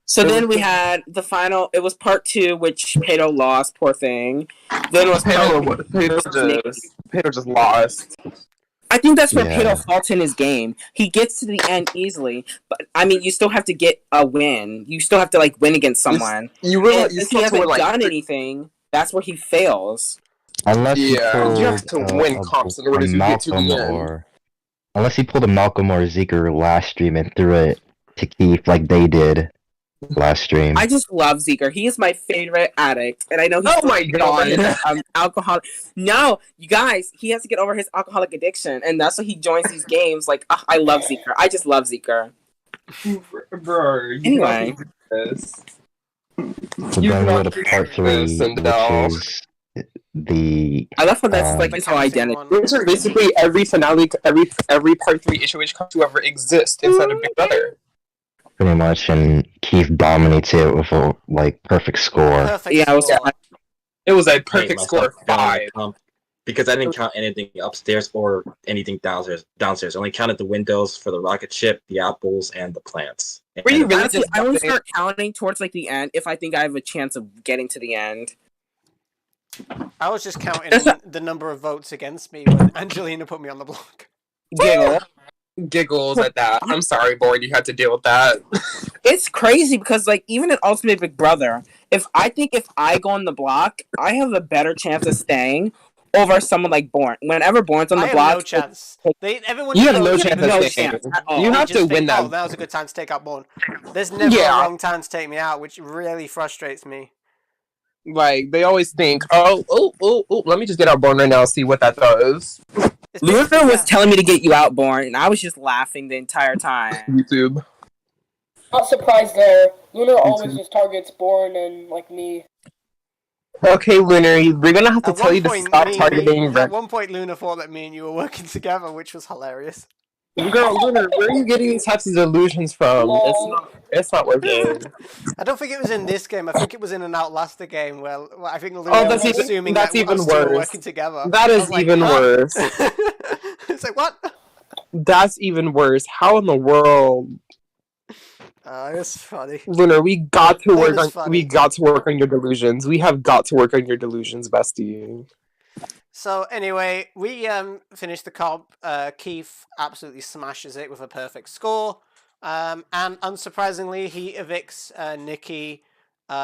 So then we had the final. It was part 2, which Pato lost. Poor thing. Then it was Pato just lost. I think that's where Yeah. Pato faults in his game. He gets to the end easily, but I mean, you still have to get a win. You still have to win against someone. You really, And you if still he have to hasn't win, done anything, that's where he fails. Unless he Yeah, pulled, you have to win comps in order to get to the Malcolm end. or unless he pulled a Malcolm or Zeker last stream and threw it to Keith like they did last stream. I just love Zeker. He is my favorite addict, and I know he's Oh my god! alcoholic. No, you guys, he has to get over his alcoholic addiction, and that's why he joins these games. I love Zeker. I just love Zeker. Bro, Anyway. this. So then we go to part 3, which is the I love how that's Um, his whole identity. Those are basically every finale, every part 3 HOH comes to ever exist inside of Big Brother. pretty much, and Keith dominates it with a perfect score. Perfect Yeah, score. It was a I hate perfect score myself of for 5. because I didn't count anything upstairs or anything downstairs. I only counted the windows for the rocket ship, the apples, and the plants. Were you And- really Honestly, just I only start counting towards the end if I think I have a chance of getting to the end. I was just counting the number of votes against me when Angelina put me on the block. Giggle. giggles at that? I'm sorry, Boyd, you had to deal with that. It's crazy because even in Ultimate Big Brother, if I go on the block, I have a better chance of staying over someone like Born. Whenever Born's on the I block, have no chance. Everyone You have knows no you chance have of no staying. chance at all. You They have just to think, win that. Oh, that was a good time to take out Born. There's never a wrong time to take me out, which really frustrates me. They always think, oh, let me just get out Born right now and see what that does. Luther was telling me to get you out, Born, and I was just laughing the entire time. YouTube. Not surprised there. Luna always just targets Born and me. Okay, Lunar, we're gonna have to At tell one you to point, stop targeting. At one point, Luna thought that me and you were working together, which was hilarious. Girl, Lunar, where are you getting these types of delusions from? It's not working. I don't think it was in this game. I think it was in an Outlaster game where I think Luna that's was even- assuming that's that even us two were worse. working together. That I is was like, even huh? worse. It's like, what? That's even worse. How in the world, It's funny. Lunar? We got to That work is on. funny. We got to work on your delusions. We have got to work on your delusions, bestie. So anyway, we finished the comp. Keith absolutely smashes it with a perfect score. And unsurprisingly, he evicts Nikki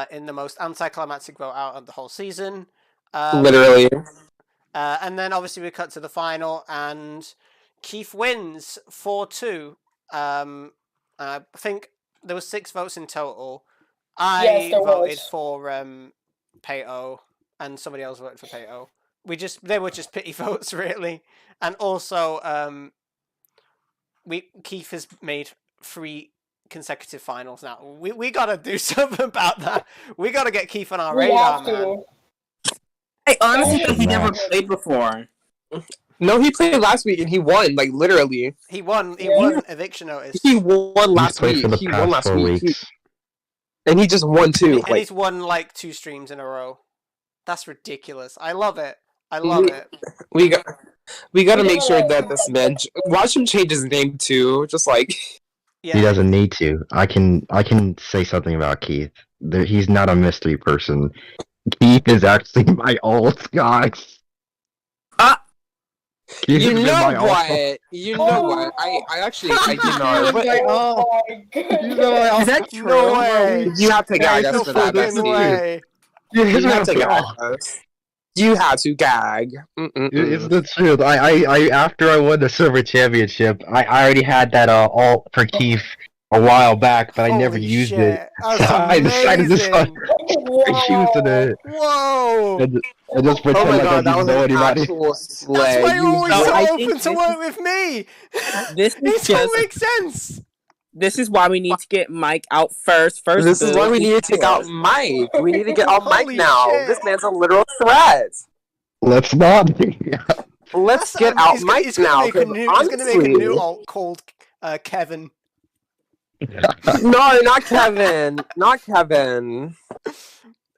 in the most anticlimactic vote out of the whole season. Literally. And then obviously we cut to the final, and Keith wins 4-2. I think there was 6 votes in total. I Yes, there voted was. for Pato, and somebody else voted for Pato. They were just pity votes, really. And also, Keith has made 3 consecutive finals now. We gotta do something about that. We gotta get Keith on our We radar, have to. man. Hey, honestly, Oh, he never nice. played before. No, he played last week and he won. Literally, He won. He Yeah. won eviction notice. he won He's last played week. for the He won past last 4 week, weeks. and he just won too. And he's won 2 streams in a row. That's ridiculous. I love it. I love it. We got We gotta We make sure gotta- that this man watch him change his name too. Just like He Yeah. doesn't need to. I can say something about Keith. He's not a mystery person. Keith is actually my alt, guys. Keith you has been know my alt. what? You know what? I actually I do know. But Oh my goodness. Is that true? No way. you have to gag Yeah, us No for that. fucking Bestie. way. You It's have to the gag us. You have to gag. It's the truth. I after I won the silver championship, I already had that alt for Keith a while back, but I never Holy used shit. it. That's So I decided to start amazing. using it Whoa. and just Oh pretend my like god, I that was didn't know an anybody. actual That's slay. why you're always No, so I open think to this work with me. This is It all just. makes sense. This is why we need to get Mike out first. This is Boo. why we need to take out Mike. We need to get out Mike Holy now. shit. This man's a literal threat. Let's not. Let's That's- get out he's gonna- Mike he's gonna now. make a 'Cause new, he's gonna make a new honestly- alt called Kevin. No, not Kevin. Not Kevin.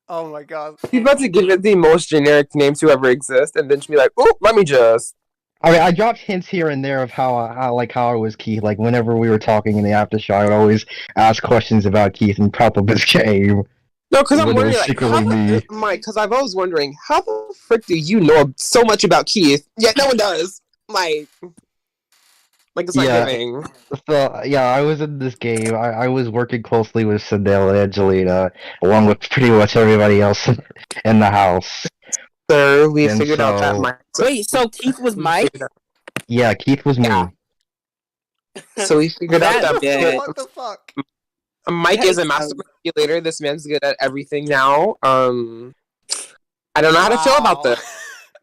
Oh my god. He's about to give it the most generic name to ever exist, and then she'll be like, "Oh, let me just." I mean, I dropped hints here and there of how I was Keith. Like whenever we were talking in the after show, I would always ask questions about Keith and prep up his game. No, because I'm When it wondering, was like, secretly how me. Mike, because I've always wondering, how the frick do you know so much about Keith, yet no one does? Like it's not Yeah. giving. So yeah, I was in this game. I was working closely with Sindel and Angelina, along with pretty much everybody else in the house. So we And figured out that so- Mike. Wait, so Keith was Mike? Yeah, Keith was me. Yeah. So we figured out That that bitch. What the fuck? Mike is a master manipulator. This man's good at everything now. I don't know how to feel about Wow. this.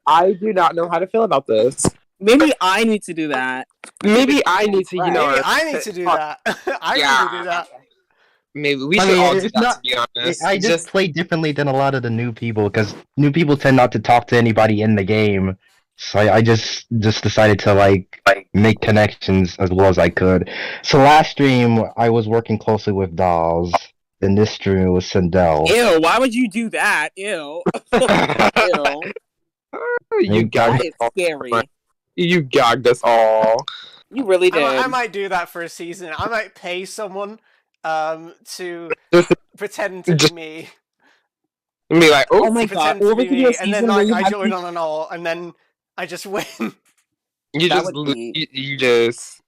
I do not know how to feel about this. Maybe I need to do that. Maybe I need to, Maybe I need to do that. I need to do that. Maybe we I should mean, all do it's that, not- to be honest. I just play differently than a lot of the new people because new people tend not to talk to anybody in the game. So I just decided to like make connections as well as I could. So last stream I was working closely with Dolls. Then this stream was Sindel. Ew, why would you do that? Ew. Ew. you That gagged is us all. scary. You gagged us all. You really did. I might do that for a season. I might pay someone to pretend to be me. And be like, Oh oh, my Pretend god, or to we be could do a me, and then season where like you I have join to... on an all, and then I just win. you that just, would be- you just.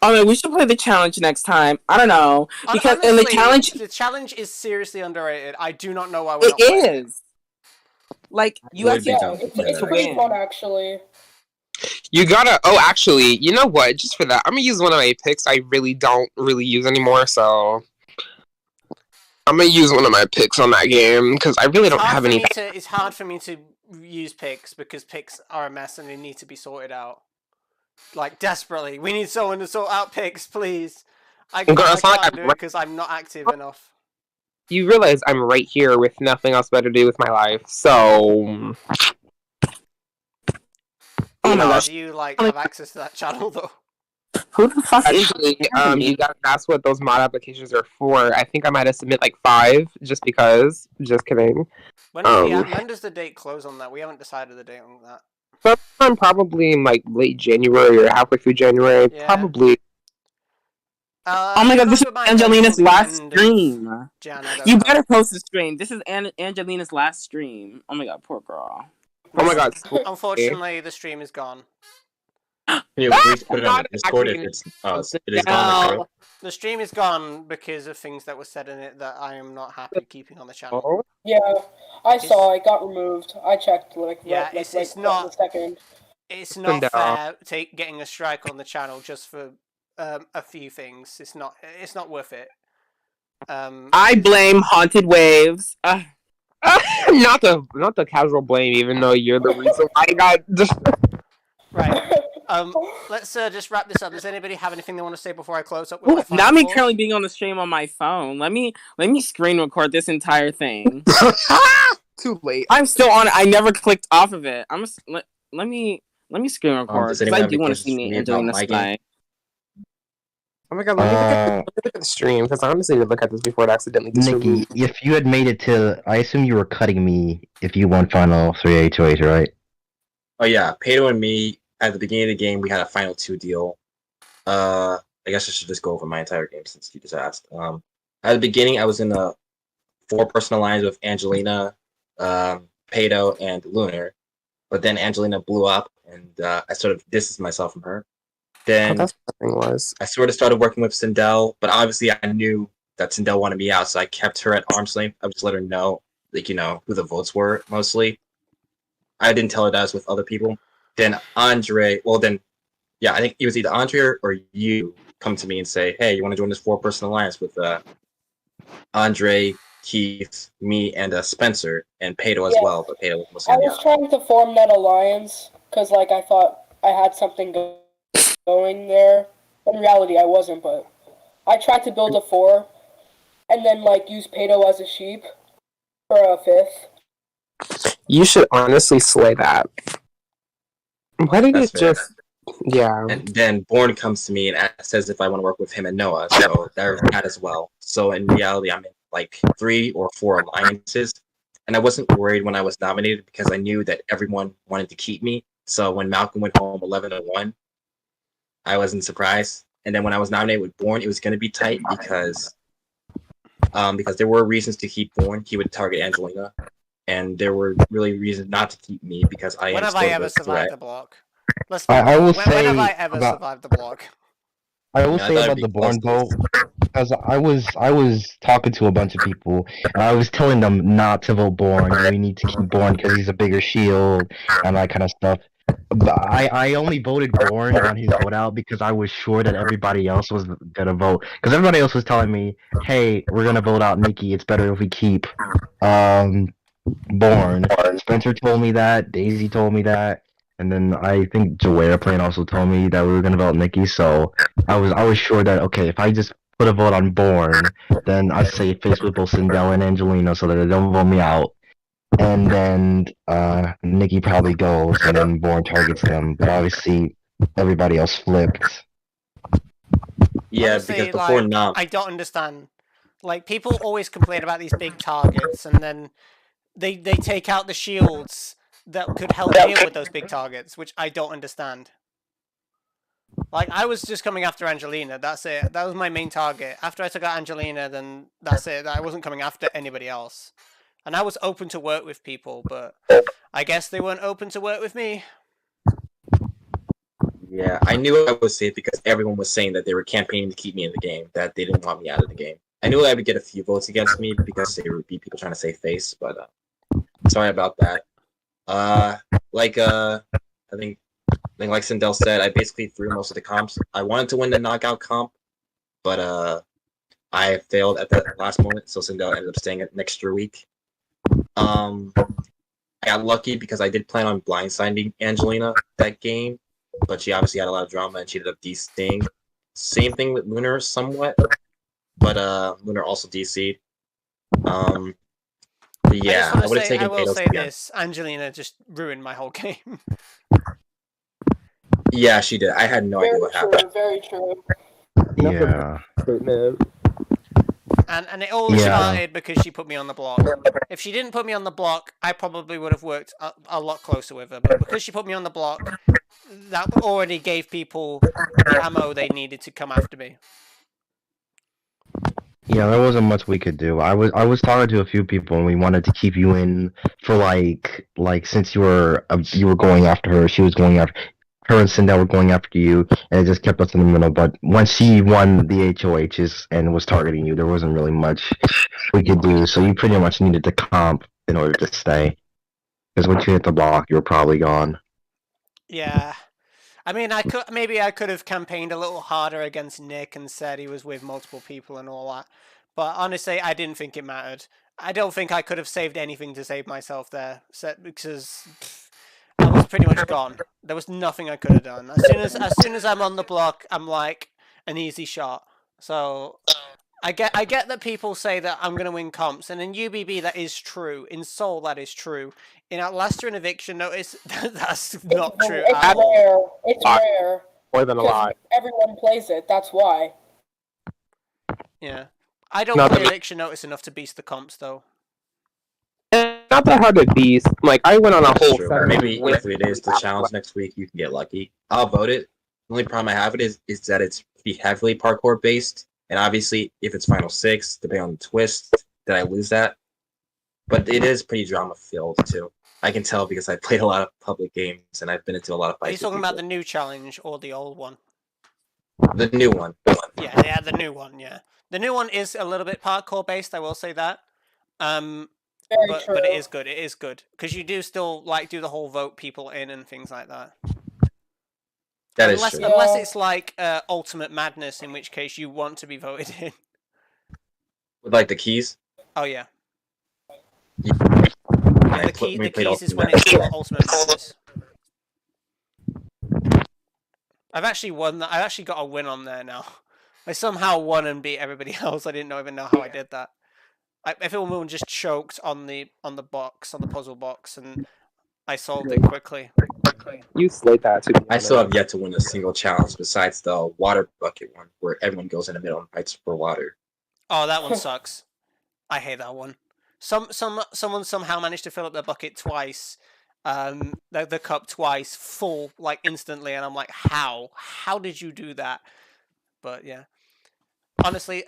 Oh man, we should play the challenge next time. I don't know. Because in the Honestly, challenge, the challenge is seriously underrated. I do not know why we're not it playing it. is. Like, you Would actually be Yeah, down it's, for it's that. pretty fun actually. You gotta. Oh, actually, you know what? Just for that, I'm gonna use one of my picks. I really don't use anymore, so I'm gonna use one of my picks on that game because I really don't have any. It's hard for me to use picks because picks are a mess and they need to be sorted out. Like desperately, we need someone to sort out picks, please. I Girl, it's not like can't I'm do it because I'm not active enough. You realize I'm right here with nothing else better to do with my life, so. Oh my How gosh. do you like have access to that channel though? Who the fuck is Actually, you gotta ask what those mod applications are for. I think I might have submit like 5 just because. Just kidding. When does the date close on that? We haven't decided the date on that. Sometime probably in like late January or halfway through January. Yeah. Probably. Oh my god, this is Don't Angelina's mind last until the end of stream. Jan, I don't You know. better post the stream. This is Angelina's last stream. Oh my god, poor girl. Oh my god. Unfortunately, the stream is gone. Can you please put it on the Discord if it's it is gone? No. The stream is gone because of things that were said in it that I am not happy keeping on the channel. Oh, Yeah, I saw it got removed. I checked Yeah, right, it's right not- a second. It's not No. fair getting a strike on the channel just for a few things. It's not worth it. I blame Haunted Waves. not the casual blame, even though you're the reason why I got just. Right. Let's just wrap this up. Does anybody have anything they want to say before I close up with my Ooh, final now me thoughts? currently being on the stream on my phone. Let me screen record this entire thing. Too late. I'm still on it. I never clicked off of it. Let me screen record does because anyone I have do any want to see questions me for me Angelina about my Sky. Oh my god, let me look at the stream because I honestly need to look at this before it accidentally gets Nikki, removed. if you had made it to, I assume you were cutting me if you won final 3 HOH, right? Oh yeah, Pato and me at the beginning of the game, we had a final 2 deal. I guess I should just go over my entire game since you just asked. At the beginning, I was in a 4-person alliance with Angelina, Pato, and Lunar. But then Angelina blew up, and I sort of distanced myself from her. Then that's what the thing was. I sort of started working with Sindel, but obviously I knew that Sindel wanted me out, so I kept her at arm's length. I would just let her know, like, who the votes were, mostly. I didn't tell her that I was with other people. Then Andre, I think it was either Andre or you come to me and say, hey, you want to join this 4-person alliance with Andre, Keith, me, and Spencer, and Pato as well, but Pato was mostly I was trying to form that alliance, because, like, I thought I had something going there. In reality, I wasn't, but I tried to build a 4, and then, like, use Pato as a sheep for a 5th. You should honestly slay that. Why did That's it just... Yeah. And then Bourne comes to me and says if I want to work with him and Noah, so there's that as well. So in reality, I'm in like 3 or 4 alliances, and I wasn't worried when I was nominated because I knew that everyone wanted to keep me. So when Malcolm went home 11-1, I wasn't surprised. And then when I was nominated with Bourne, it was going to be tight because there were reasons to keep Bourne. He would target Angelina, and there were really reasons not to keep me because I When am have still I ever the threat. survived the block? I will when say have I ever about- survived the block? I will Yeah, I say thought about it'd the be Born close vote, because I was talking to a bunch of people, and I was telling them not to vote Born. We need to keep Born because he's a bigger shield and that kind of stuff. But I only voted Born on his vote out because I was sure that everybody else was gonna vote. Because everybody else was telling me, "Hey, we're gonna vote out Nikki. It's better if we keep Born." Spencer told me that. Daisy told me that. And then I think Joanna Plane also told me that we were gonna vote Nikki, so I was sure that okay, if I just put a vote on Born, then I save face with both Sindel and Angelina so that they don't vote me out. And then Nikki probably goes and then Born targets them. But obviously everybody else flipped. Yeah, Honestly, because before like, I don't understand. Like, people always complain about these big targets, and then they take out the shields that could help deal with those big targets, which I don't understand. Like, I was just coming after Angelina, that's it. That was my main target. After I took out Angelina, then that's it. I wasn't coming after anybody else. And I was open to work with people, but I guess they weren't open to work with me. Yeah, I knew I was safe because everyone was saying that they were campaigning to keep me in the game, that they didn't want me out of the game. I knew I would get a few votes against me because there would be people trying to save face, but sorry about that. I think like Sindel said, I basically threw most of the comps. I wanted to win the knockout comp, but I failed at that last moment, so Sindel ended up staying an extra week. I got lucky because I did plan on blindsiding Angelina that game, but she obviously had a lot of drama and she ended up DCing. Same thing with Lunar somewhat, but Lunar also DC'd. Yeah, I would have taken I will Pato's say again. this: Angelina just ruined my whole game. Yeah, she did. I had no idea what happened. Very true. Yeah. And it all started because she put me on the block. If she didn't put me on the block, I probably would have worked a lot closer with her. But because she put me on the block, that already gave people the ammo they needed to come after me. Yeah, there wasn't much we could do. I was talking to a few people, and we wanted to keep you in for like since you were going after her, she was going after her, and Sindel were going after you, and it just kept us in the middle. But once she won the HOHs and was targeting you, there wasn't really much we could do. So you pretty much needed to comp in order to stay, because once you hit the block, you were probably gone. Yeah. I mean, I could have campaigned a little harder against Nick and said he was with multiple people and all that. But honestly, I didn't think it mattered. I don't think I could have saved anything to save myself there, because I was pretty much gone. There was nothing I could have done. As soon as I'm on the block, I'm like an easy shot. So I get that people say that I'm going to win comps, and in UBB that is true. In Seoul that is true. In Outlaster and Eviction Notice, that's not true at all. It's rare. More than a lot. Everyone plays it, that's why. Yeah. I don't play Eviction Notice enough to beast the comps, though. And not that hard to beat. Like, I went on a That's whole true. 7 Maybe win. if it is the challenge next week, you can get lucky. I'll vote it. The only problem I have is that it's pretty heavily parkour based, and obviously, if it's final 6, depending on the twist, then I lose that. But it is pretty drama filled too. I can tell because I played a lot of public games and I've been into a lot of fights. Are you talking about the new challenge or the old one? The new one. Yeah, the new one. Yeah, the new one is a little bit parkour based. I will say that. But it is good. It is good because you do still like do the whole vote people in and things like that. That is true. Unless it's like Ultimate Madness, in which case you want to be voted in. With like the keys. Oh yeah. Yeah, The keys is when it's Ultimate Madness. I've actually won that. I've actually got a win on there now. I somehow won and beat everybody else. I didn't even know how I did that. Everyone just choked on the puzzle box, and I solved it quickly. You slayed that too. I still have yet to win a single challenge besides the water bucket one, where everyone goes in the middle and fights for water. Oh, that one sucks. I hate that one. Someone somehow managed to fill up their bucket twice, the cup twice, full, like instantly, and I'm like, how? How did you do that? But yeah. Honestly,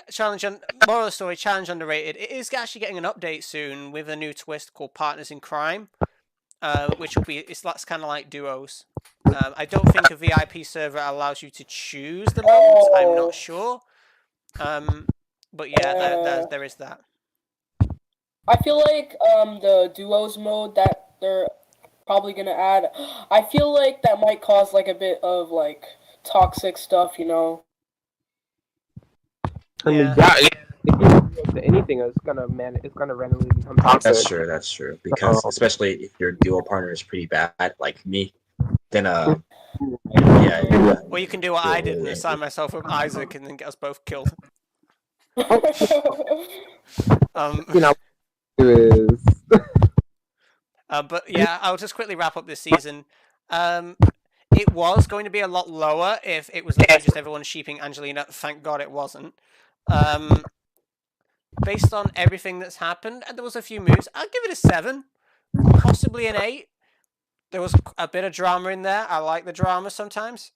moral of the story, challenge underrated. It is actually getting an update soon with a new twist called Partners in Crime, which will be that's kind of like duos. I don't think a VIP server allows you to choose the modes. I'm not sure. But yeah, there is that. I feel like the duos mode that they're probably gonna add, I feel like that might cause like a bit of like toxic stuff, you know. I mean, if you do anything, it's gonna randomly become toxic. That's true. Because especially if your duo partner is pretty bad, like me, then yeah. Well, you can do what I did and assign myself with Isaac and then get us both killed. Is. But yeah, I'll just quickly wrap up this season. It was going to be a lot lower if it was literally just everyone sheeping Angelina. Thank God it wasn't. Based on everything that's happened, and there was a few moves, I'd give it a 7, possibly an 8. There was a bit of drama in there. I like the drama sometimes.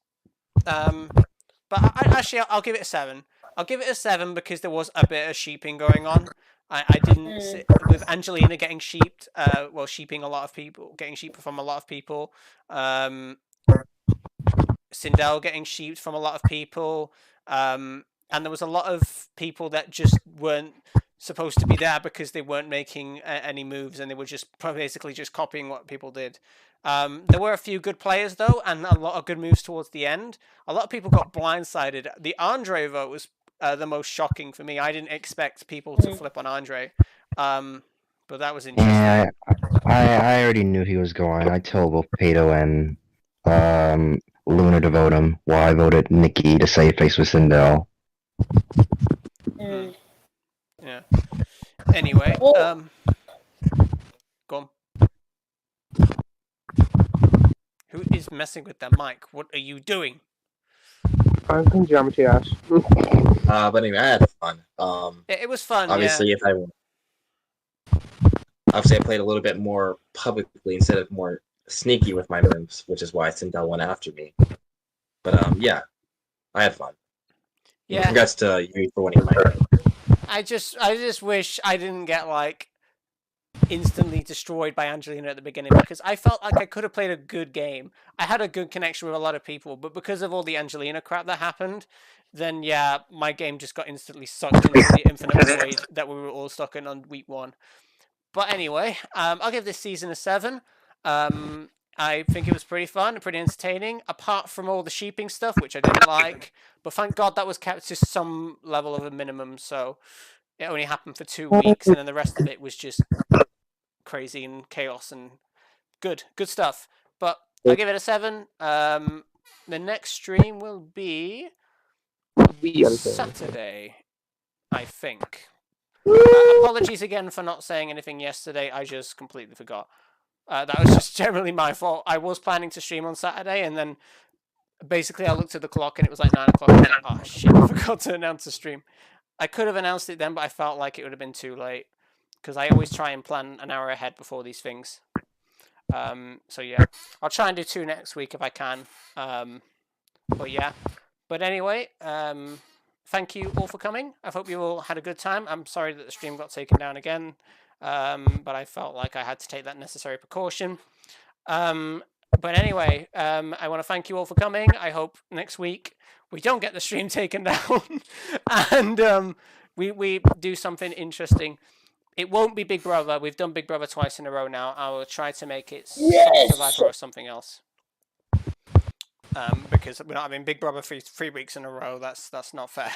But I'll give it a 7. I'll give it a 7 because there was a bit of sheeping going on. I didn't sit with Angelina getting sheeped. Sheeping a lot of people, getting sheeped from a lot of people. Sindel getting sheeped from a lot of people. And there was a lot of people that just weren't supposed to be there because they weren't making any moves and they were just basically just copying what people did. There were a few good players though, and a lot of good moves towards the end. A lot of people got blindsided. The Andre vote was the most shocking for me. I didn't expect people to flip on Andre, but that was interesting. Yeah, I already knew he was going. I told both Pato and Luna to vote him, while I voted Nikki to save face with Sindel. Yeah. Anyway, go on. Who is messing with that mic? What are you doing? I'm playing Geometry Dash. But anyway, I had fun. It was fun. Obviously, obviously I played a little bit more publicly instead of more sneaky with my moves, which is why Sindel went after me. But yeah, I had fun. Yeah. Congrats to you for winning my game. I just wish I didn't get like instantly destroyed by Angelina at the beginning, because I felt like I could have played a good game. I had a good connection with a lot of people, but because of all the Angelina crap that happened, then yeah, my game just got instantly sucked into the infinite void that we were all stuck in on week 1. But anyway, I'll give this season a 7. I think it was pretty fun, pretty entertaining, apart from all the sheeping stuff, which I didn't like. But thank God that was kept to some level of a minimum, so it only happened for 2 weeks, and then the rest of it was just crazy and chaos and good stuff. But I'll give it a 7. The next stream will be Saturday, I think. Apologies again for not saying anything yesterday. I just completely forgot. That was just generally my fault. I was planning to stream on Saturday, and then basically I looked at the clock and it was like 9 o'clock. And I was like, oh shit, I forgot to announce the stream. I could have announced it then, but I felt like it would have been too late. because I always try and plan an hour ahead before these things. So yeah, I'll try and do 2 next week if I can. But yeah, but anyway, thank you all for coming. I hope you all had a good time. I'm sorry that the stream got taken down again, but I felt like I had to take that necessary precaution. But anyway, I want to thank you all for coming. I hope next week we don't get the stream taken down, and we do something interesting. It won't be Big Brother. We've done Big Brother twice in a row now. I will try to make it Survivor or something else. Because we're not having Big Brother 3 weeks in a row. That's not fair.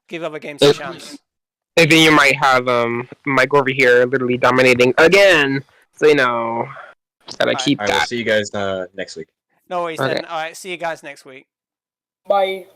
Give other games a chance. And then you might have Mike over here literally dominating again. So gotta keep I that. will see you guys next week. No worries Okay. then. All right, see you guys next week. Bye.